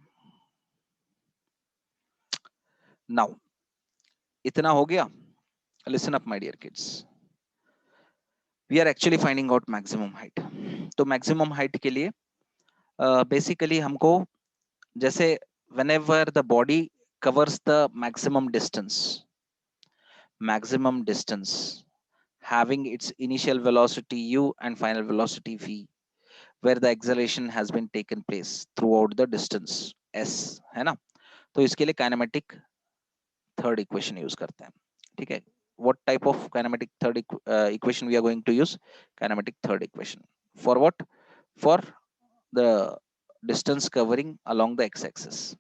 now इतना हो गया. Listen up my dear kids, we are actually finding out maximum height. तो maximum height के लिए बेसिकली हमको, जैसे whenever the body covers the maximum distance having its initial velocity u and final velocity v, where the acceleration has been taken place throughout the distance s, है ना? तो इसके लिए काइनेमेटिक थर्ड इक्वेशन यूज करते हैं, ठीक है। what type of kinematic third equation we are going to use? Kinematic third equation for what? For the distance covering along the x-axis.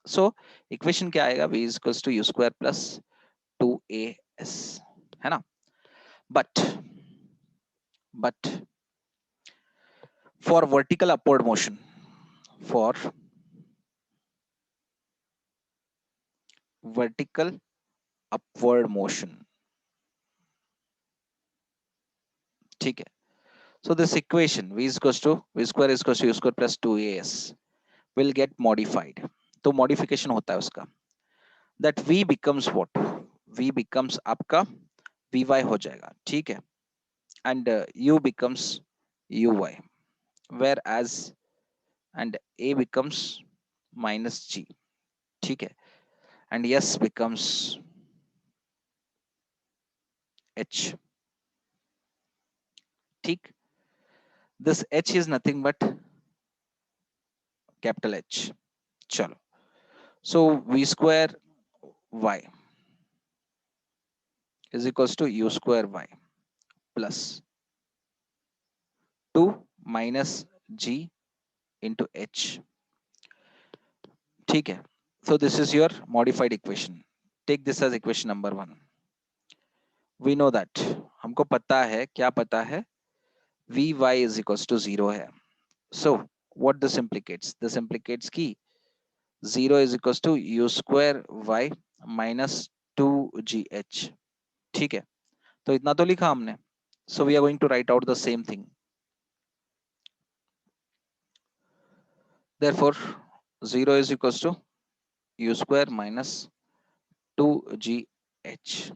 So equation क्या आएगा? v is equals to u square plus 2as, है ना? but for vertical upward motion, for vertical upward motion, ठीक है। So this equation v is equals to v square is equals to u square plus 2as will get modified. तो modification होता है उसका, that v becomes what? v becomes आपका vy हो जाएगा, ठीक है, and u becomes uy, whereas and a becomes minus g, ठीक है, and s becomes h, ठीक। this h is nothing but capital H, चलो। so v square y is equals to u square y plus 2 minus g into h, ठीक है। so this is your modified equation. take this as equation number 1. we know that, हमको पता है, क्या पता है? vy is equals to 0 है। so what this implicates? this implicates कि 0 is equals to u square y minus 2gh, ठीक है। तो इतना तो लिखा हमने, so we are going to write out the same thing. therefore 0 is equals to u square minus 2gh,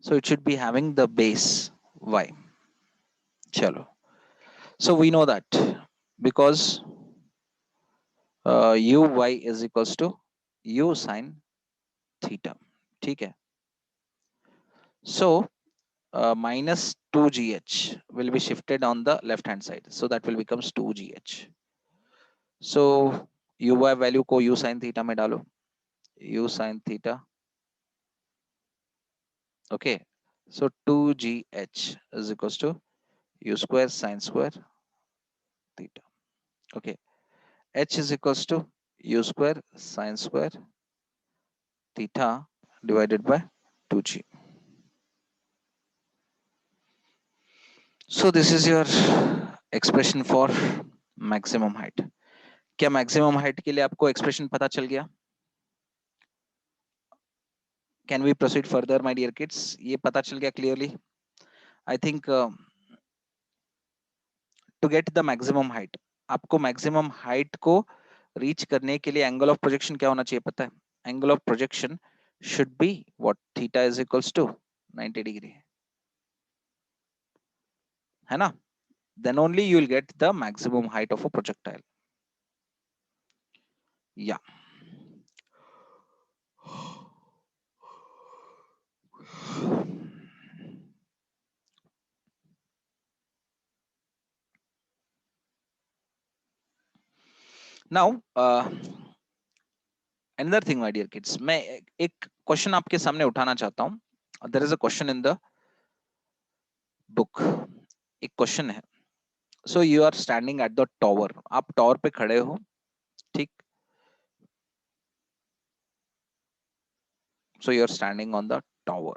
so it should be having the base y, chalo। so we know that because uy is equals to u sin theta, ठीक है। so minus 2gh will be shifted on the left hand side, so that will becomes 2gh. so uy value को u sin theta में डालो, u sin theta, okay, so 2gh is equals to u square sin square theta, okay, h is equals to u square sin square theta divided by 2g. so this is your expression for maximum height. क्या maximum height के लिए आपको expression पता चल गया? Can we proceed further my dear kids? ये पता चल गया clearly? I think to get the maximum height, आपको maximum height को reach करने के लिए angle of projection क्या होना चाहिए पता है? Angle of projection should be what? Theta is equals to 90 degree, है ना? Then only you will get the maximum height of a projectile. Yeah. Now, another thing, my dear kids, मैं एक question आपके सामने उठाना चाहता हूँ. There is a question in the book. एक क्वेश्चन है. So you are standing at the tower. आप टॉवर पे खड़े हो, ठीक? So you are standing on the tower.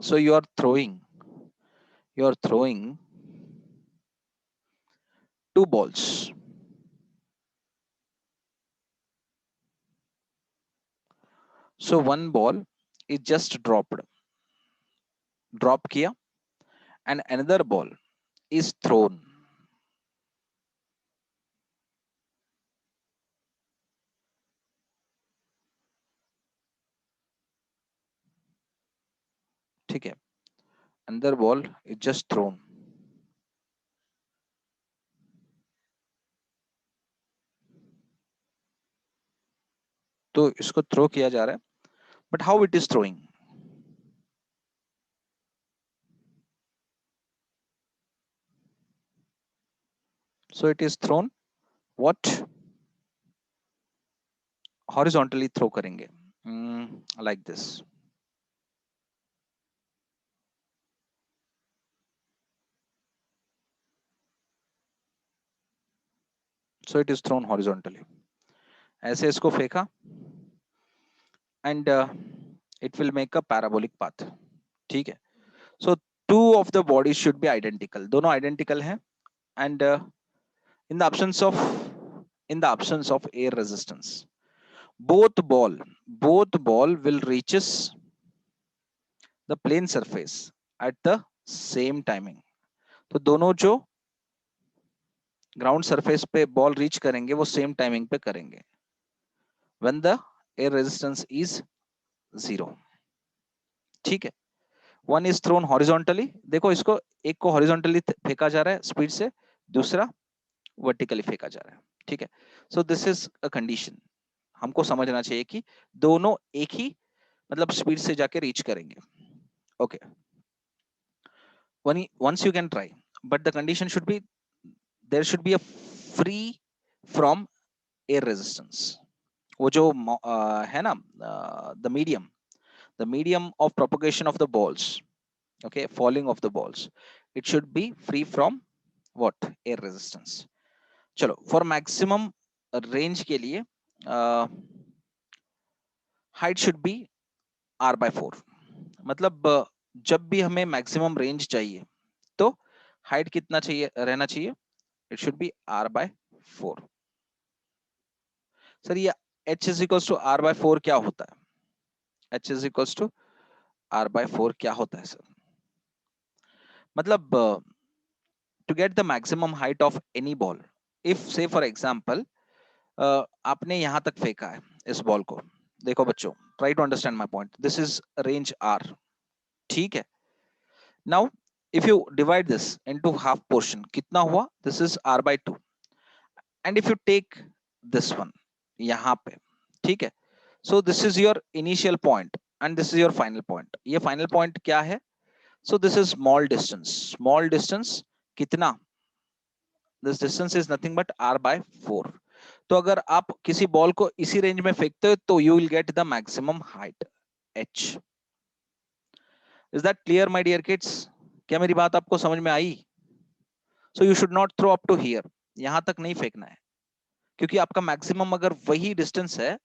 So you are throwing 2 balls. So one ball is just drop किया, and another ball is thrown. ठीक है, another ball is just thrown. तो इसको थ्रो किया जा रहा है, but how it is throwing? So it is thrown what? Horizontally throw करेंगे, like this. So it is thrown horizontally. ऐसे इसको फेंका and it will make a parabolic path. ठीक है. So two of the bodies should be identical. दोनों identical हैं and in the absence of air resistance, both ball will reaches the plane surface at the same timing. तो दोनों जो ground surface पे ball reach करेंगे वो same timing पे करेंगे when the air resistance is 0. ठीक है. One is thrown horizontally. देखो इसको, एक को horizontally फेंका जा रहा है स्पीड से, दूसरा वर्टिकली फेंका जा रहा है. ठीक है. So this is a condition. हमको समझना चाहिए कि दोनों एक ही मतलब स्पीड से जाके रीच करेंगे. Okay. once you can try, but the condition should be there should be a free from air resistance. वो जो है ना, the medium of propagation of the balls, okay, falling of the balls, it should be free from what? Air resistance. चलो, for maximum range के लिए height should be r/4. मतलब जब भी हमें मैक्सिमम रेंज चाहिए तो हाइट कितना चाहिए रहना चाहिए? It should be r/4. Sir ये h is equals to r/4 क्या होता है? h is equals to r/4 क्या होता है सर? मतलब to get the maximum height of any ball, if say for example आपने यहां तक फेंका है इस बॉल को. देखो बच्चों, try to understand my point. This is range r. ठीक है. Now if you divide this into half portion, कितना हुआ? This is r/2. And if you take this one यहाँ पे, ठीक है, so this is your initial point and this is your final point. ये final point क्या है? So this is small distance. Small distance कितना? This distance is nothing but r/4. तो अगर आप किसी बॉल को इसी रेंज में फेंकते हो तो you will get the maximum height h. Is that clear my dear kids? क्या मेरी बात आपको समझ में आई? So you should not throw up to here. यहां तक नहीं फेंकना है, क्योंकि आपका मैक्सिमम अगर वही डिस्टेंस है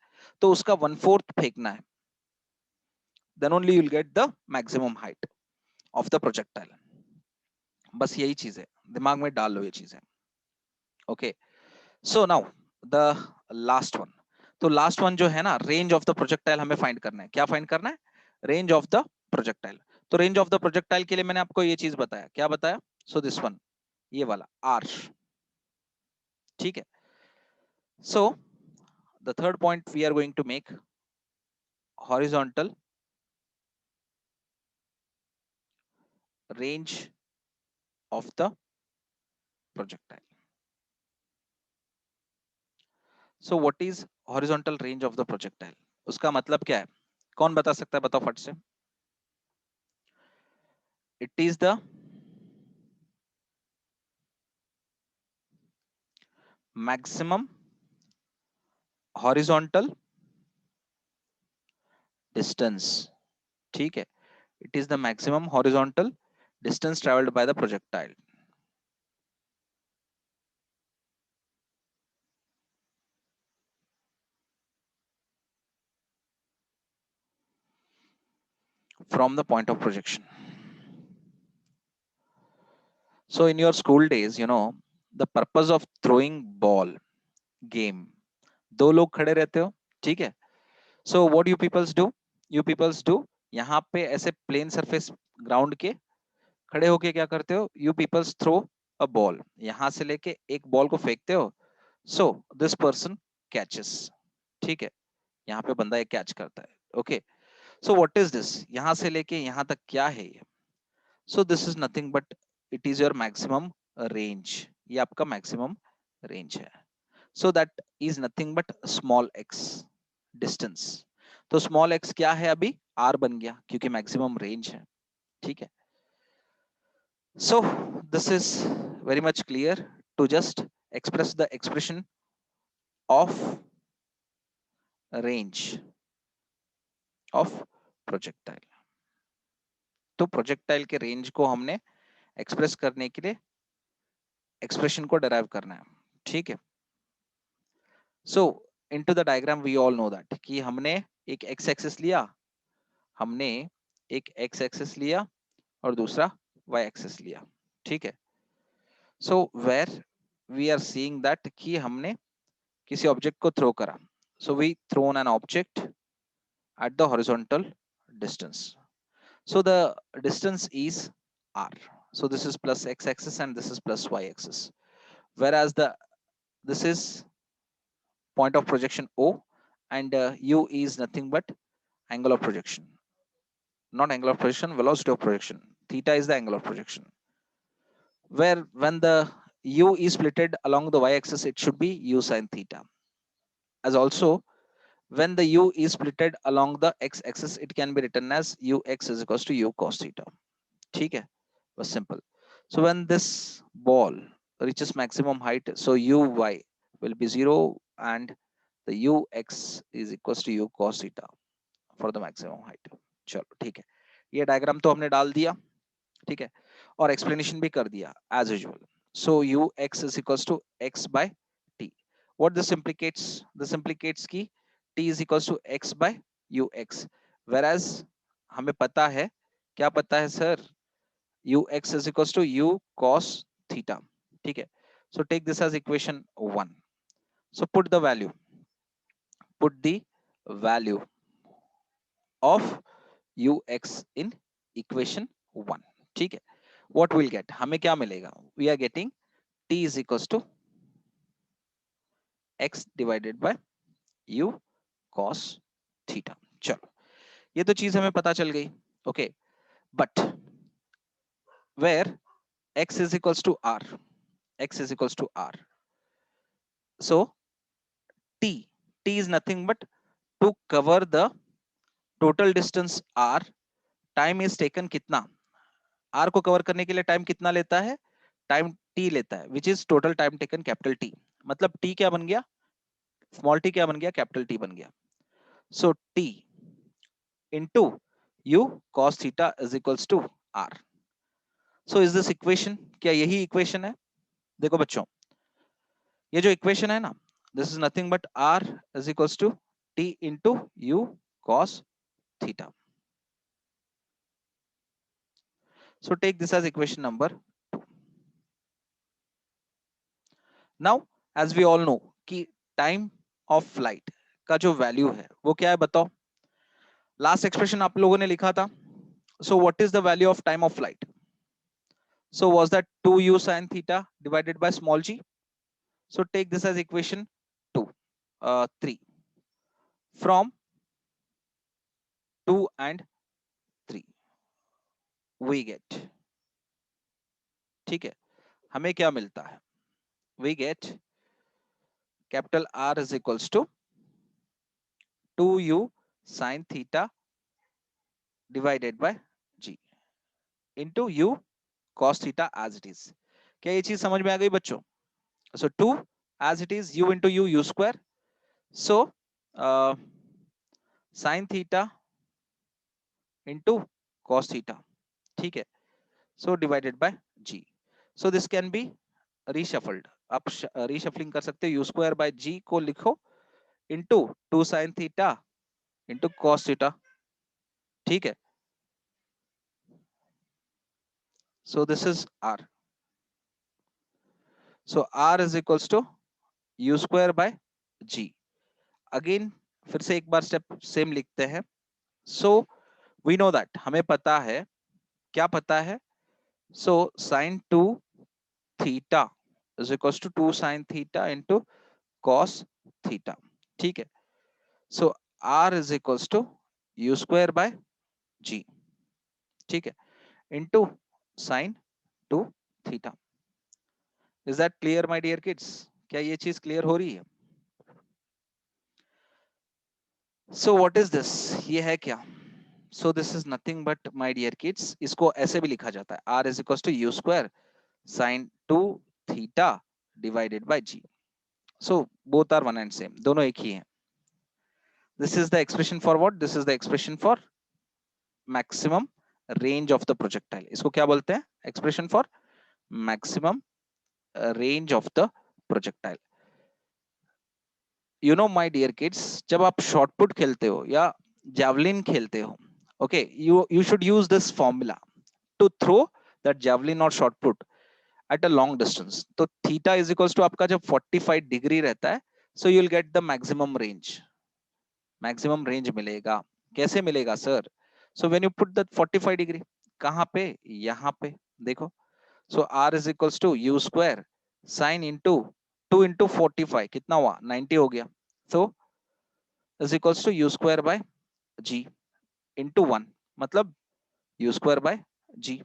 तो उसका 1/4 फेंकना है. Then only you'll get the maximum height of the projectile. बस यही चीज है, दिमाग में डाल लो ये चीजें. Okay. So now the last one. तो लास्ट वन जो है ना, रेंज ऑफ द प्रोजेक्टाइल हमें फाइंड करना है. क्या फाइंड करना है? Range of the projectile. तो रेंज ऑफ द प्रोजेक्टाइल के लिए मैंने आपको ये चीज बताया. क्या बताया? सो दिस वन, ये वाला आर्च. ठीक है. So the third point we are going to make horizontal range of the projectile. So what is horizontal range of the projectile? उसका मतलब क्या है? कौन बता सकता है? बताओ फट से. It is the maximum horizontal distance. ठीक है. It is the maximum horizontal distance traveled by the projectile from the point of projection. So in your school days, you know, the purpose of throwing ball game, दो लोग खड़े रहते हो. ठीक है. So what you peoples do? You peoples do, यहाँ पे ऐसे प्लेन सरफेस ग्राउंड के खड़े होके क्या करते हो? You peoples throw a ball. यहाँ से लेके एक बॉल को फेंकते हो. So this person catches. ठीक है. यहाँ पे बंदा एक कैच करता है. Okay. So what is this? यहाँ से लेके यहाँ तक क्या है ये? So this is nothing but it is your maximum range. ये आपका maximum range है. So that is nothing but small x distance. तो स्मॉल x क्या है? अभी r बन गया क्योंकि मैक्सिमम रेंज है. ठीक है. So this is very much clear to just express the expression of range of projectile. तो प्रोजेक्टाइल के रेंज को हमने एक्सप्रेस करने के लिए एक्सप्रेशन को डिराइव करना है, ठीक है। So into the diagram we all know that कि हमने एक एक्स एक्सिस लिया, हमने एक एक्स एक्सिस लिया और दूसरा वाई एक्सिस लिया, ठीक है। So where we are seeing that कि हमने किसी ऑब्जेक्ट को थ्रो करा, so we thrown an object at the horizontal distance. So the distance is r. So this is plus x axis and this is plus y axis. Whereas this is point of projection O, and u is nothing but angle of projection. Not angle of projection, velocity of projection. Theta is the angle of projection. Where when the u is splitted along the y axis, it should be u sin theta. As also, when the u is splitted along the x axis, it can be written as ux is equals to u cos theta. ठीक है, was simple. So when this ball reaches maximum height, so uy will be 0 and the ux is equals to u cos theta for the maximum height. चलो ठीक है, ये diagram तो हमने डाल दिया, ठीक है, और एक्सप्लेनेशन भी कर दिया as usual. So ux is equals to x by t. What this implicates? This implicates कि t is equals to x by ux. Whereas हमें पता है, क्या पता है sir? ux is equals to u cos theta, ठीक है। So take this as equation 1. So put the value of ux in equation 1, ठीक है। What we'll get? हमें क्या मिलेगा? We are getting t is equals to x divided by u cos theta. चलो, ये तो चीज हमें पता चल गई, okay. But where x is equals to r, x is equals to r, so t is nothing but to cover the total distance r, time is taken कितना? r को कवर करने के लिए टाइम कितना लेता है? टाइम t लेता है, which is total time taken capital T. मतलब t क्या बन गया? स्मॉल t क्या बन गया? कैपिटल T बन गया. So t into u cos theta is equals to r. So is this equation? क्या यही इक्वेशन है? देखो बच्चों, ये जो इक्वेशन है ना, this is nothing but r is equals to t into u cos theta. So take this as equation number 2. Now as we all know कि time of flight का जो वैल्यू है वो क्या है बताओ? लास्ट एक्सप्रेशन आप लोगों ने लिखा था. So what is the value of time of flight? So was that 2u sin theta divided by small g? So take this as equation 2, 3. From 2 and 3 we get, ठीक है, हमें क्या मिलता है? We get capital R is equals to 2u sin theta divided by g into u cos theta as it is. क्या ये चीज समझ में आ गई बच्चों? So 2 as it is, u into u square. So sin theta into cos theta, ठीक है. So divided by g. So this can be reshuffled. आप reshuffling कर सकते हो. u square by g को लिखो into 2 sin theta into cos theta, ठीक है. So this is r. So r is equals to u square by g. Again फिर से एक बार स्टेप सेम लिखते हैं. So we know that, हमें पता है, क्या पता है? So sin 2 theta is equals to 2 sin theta into cos theta, ठीक है. So r is equals to u square by g, ठीक है, into sin 2 theta. Is that clear my dear kids? क्या ये चीज क्लियर हो रही है? So what is this? ये है क्या? So this is nothing but my dear kids, इसको ऐसे भी लिखा जाता है, r is equals to u square sin 2 theta divided by g. So both are one and same, दोनों एक ही हैं. This is the expression for what? This is the expression for maximum range of the projectile. इसको क्या बोलते हैं? Expression for maximum range of the projectile. You know my dear kids, जब आप shot put खेलते हो या javelin खेलते हो, okay, you should use this formula to throw that javelin or shot put at a long distance. तो theta is equals to आपका जब 45 डिग्री रहता है, so you'll get the maximum range. Maximum range मिलेगा. कैसे मिलेगा sir? So when you put that 45 degree कहाँ पे? यहाँ पे देखो. So r is equals to u square sin into 2 into 45 कितना हुआ? 90 हो गया. So is equals to u square by g into 1 मतलब u square by g.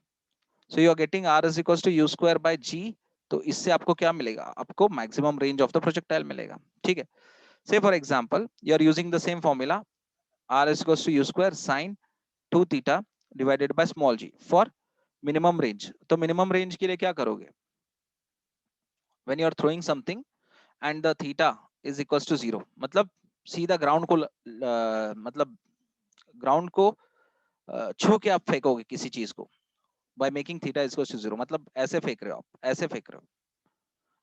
So you are getting r is equals to u square by g. तो इससे आपको क्या मिलेगा? आपको maximum range of the projectile मिलेगा. ठीक है. Say for example, you are using the same formula, r is equals to u square sin 2 theta divided by small g for minimum range. तो minimum range के लिए क्या करोगे? When you are throwing something and the theta is equals to 0, मतलब सीधा ground को मतलब ground को छू के आप फेंकोगे किसी चीज को, by making theta is equals to 0, मतलब ऐसे फेंक रहे हो आप, ऐसे फेंक रहे हो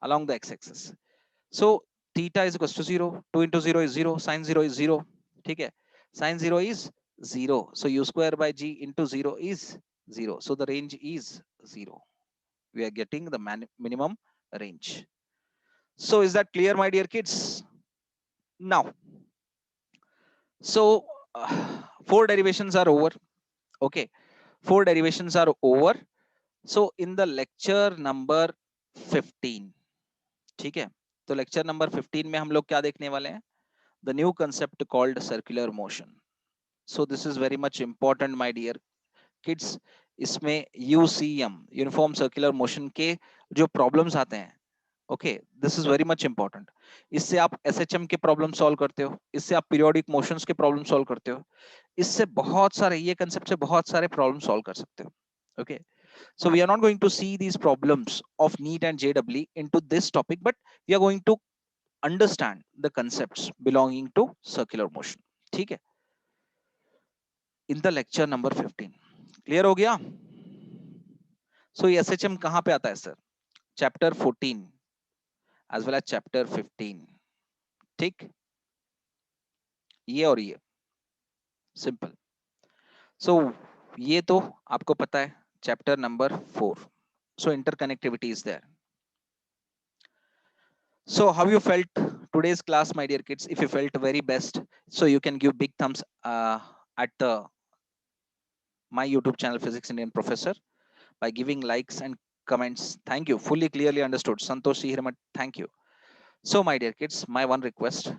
along the x-axis. So theta is equals to 0, 2 into 0 is 0, sin 0 is 0, ठीक है, sin 0 is 0, so u square by g into 0 is 0, so the range is 0. We are getting the minimum range. So is that clear, my dear kids? Now, so 4 derivations are over. Okay, 4 derivations are over. So in the lecture number 15, ठीक है, तो lecture number 15 में हम लोग क्या देखने वाले हैं? The new concept called circular motion. So this is very much important my dear kids. इसमें यूसीएम यूनिफॉर्म सर्कुलर मोशन के जो प्रॉब्लम्स आते हैं, okay, this is very much important. इससे आप एसएचएम के प्रॉब्लम सॉल्व करते हो, इससे आप पीरियोडिक मोशंस के प्रॉब्लम सॉल्व करते हो, इससे बहुत सारे, ये कंसेप्ट से बहुत सारे प्रॉब्लम सॉल्व कर सकते हो. Okay, so we are not going to see these problems of NEET and JEE into this topic, but we are going to understand the concepts belonging to circular motion. ठीक है, in the lecture number 15. Clear हो गया? So ये SHM कहाँ पे आता है sir? Chapter 14 as well as chapter 15. ठीक, ये और ये simple. So ये तो आपको पता है, chapter number 4. So interconnectivity is there. So how you felt today's class, my dear kids? If you felt very best, so you can give big thumbs at the my YouTube channel Physics Indian Professor by giving likes and comments. Thank you. Fully clearly understood. Santosh Hirmat, thank you. So my dear kids, my one request,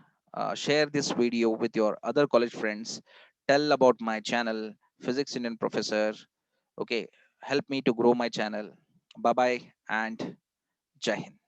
share this video with your other college friends. Tell about my channel Physics Indian Professor. Okay, help me to grow my channel. Bye bye and Jai Hind.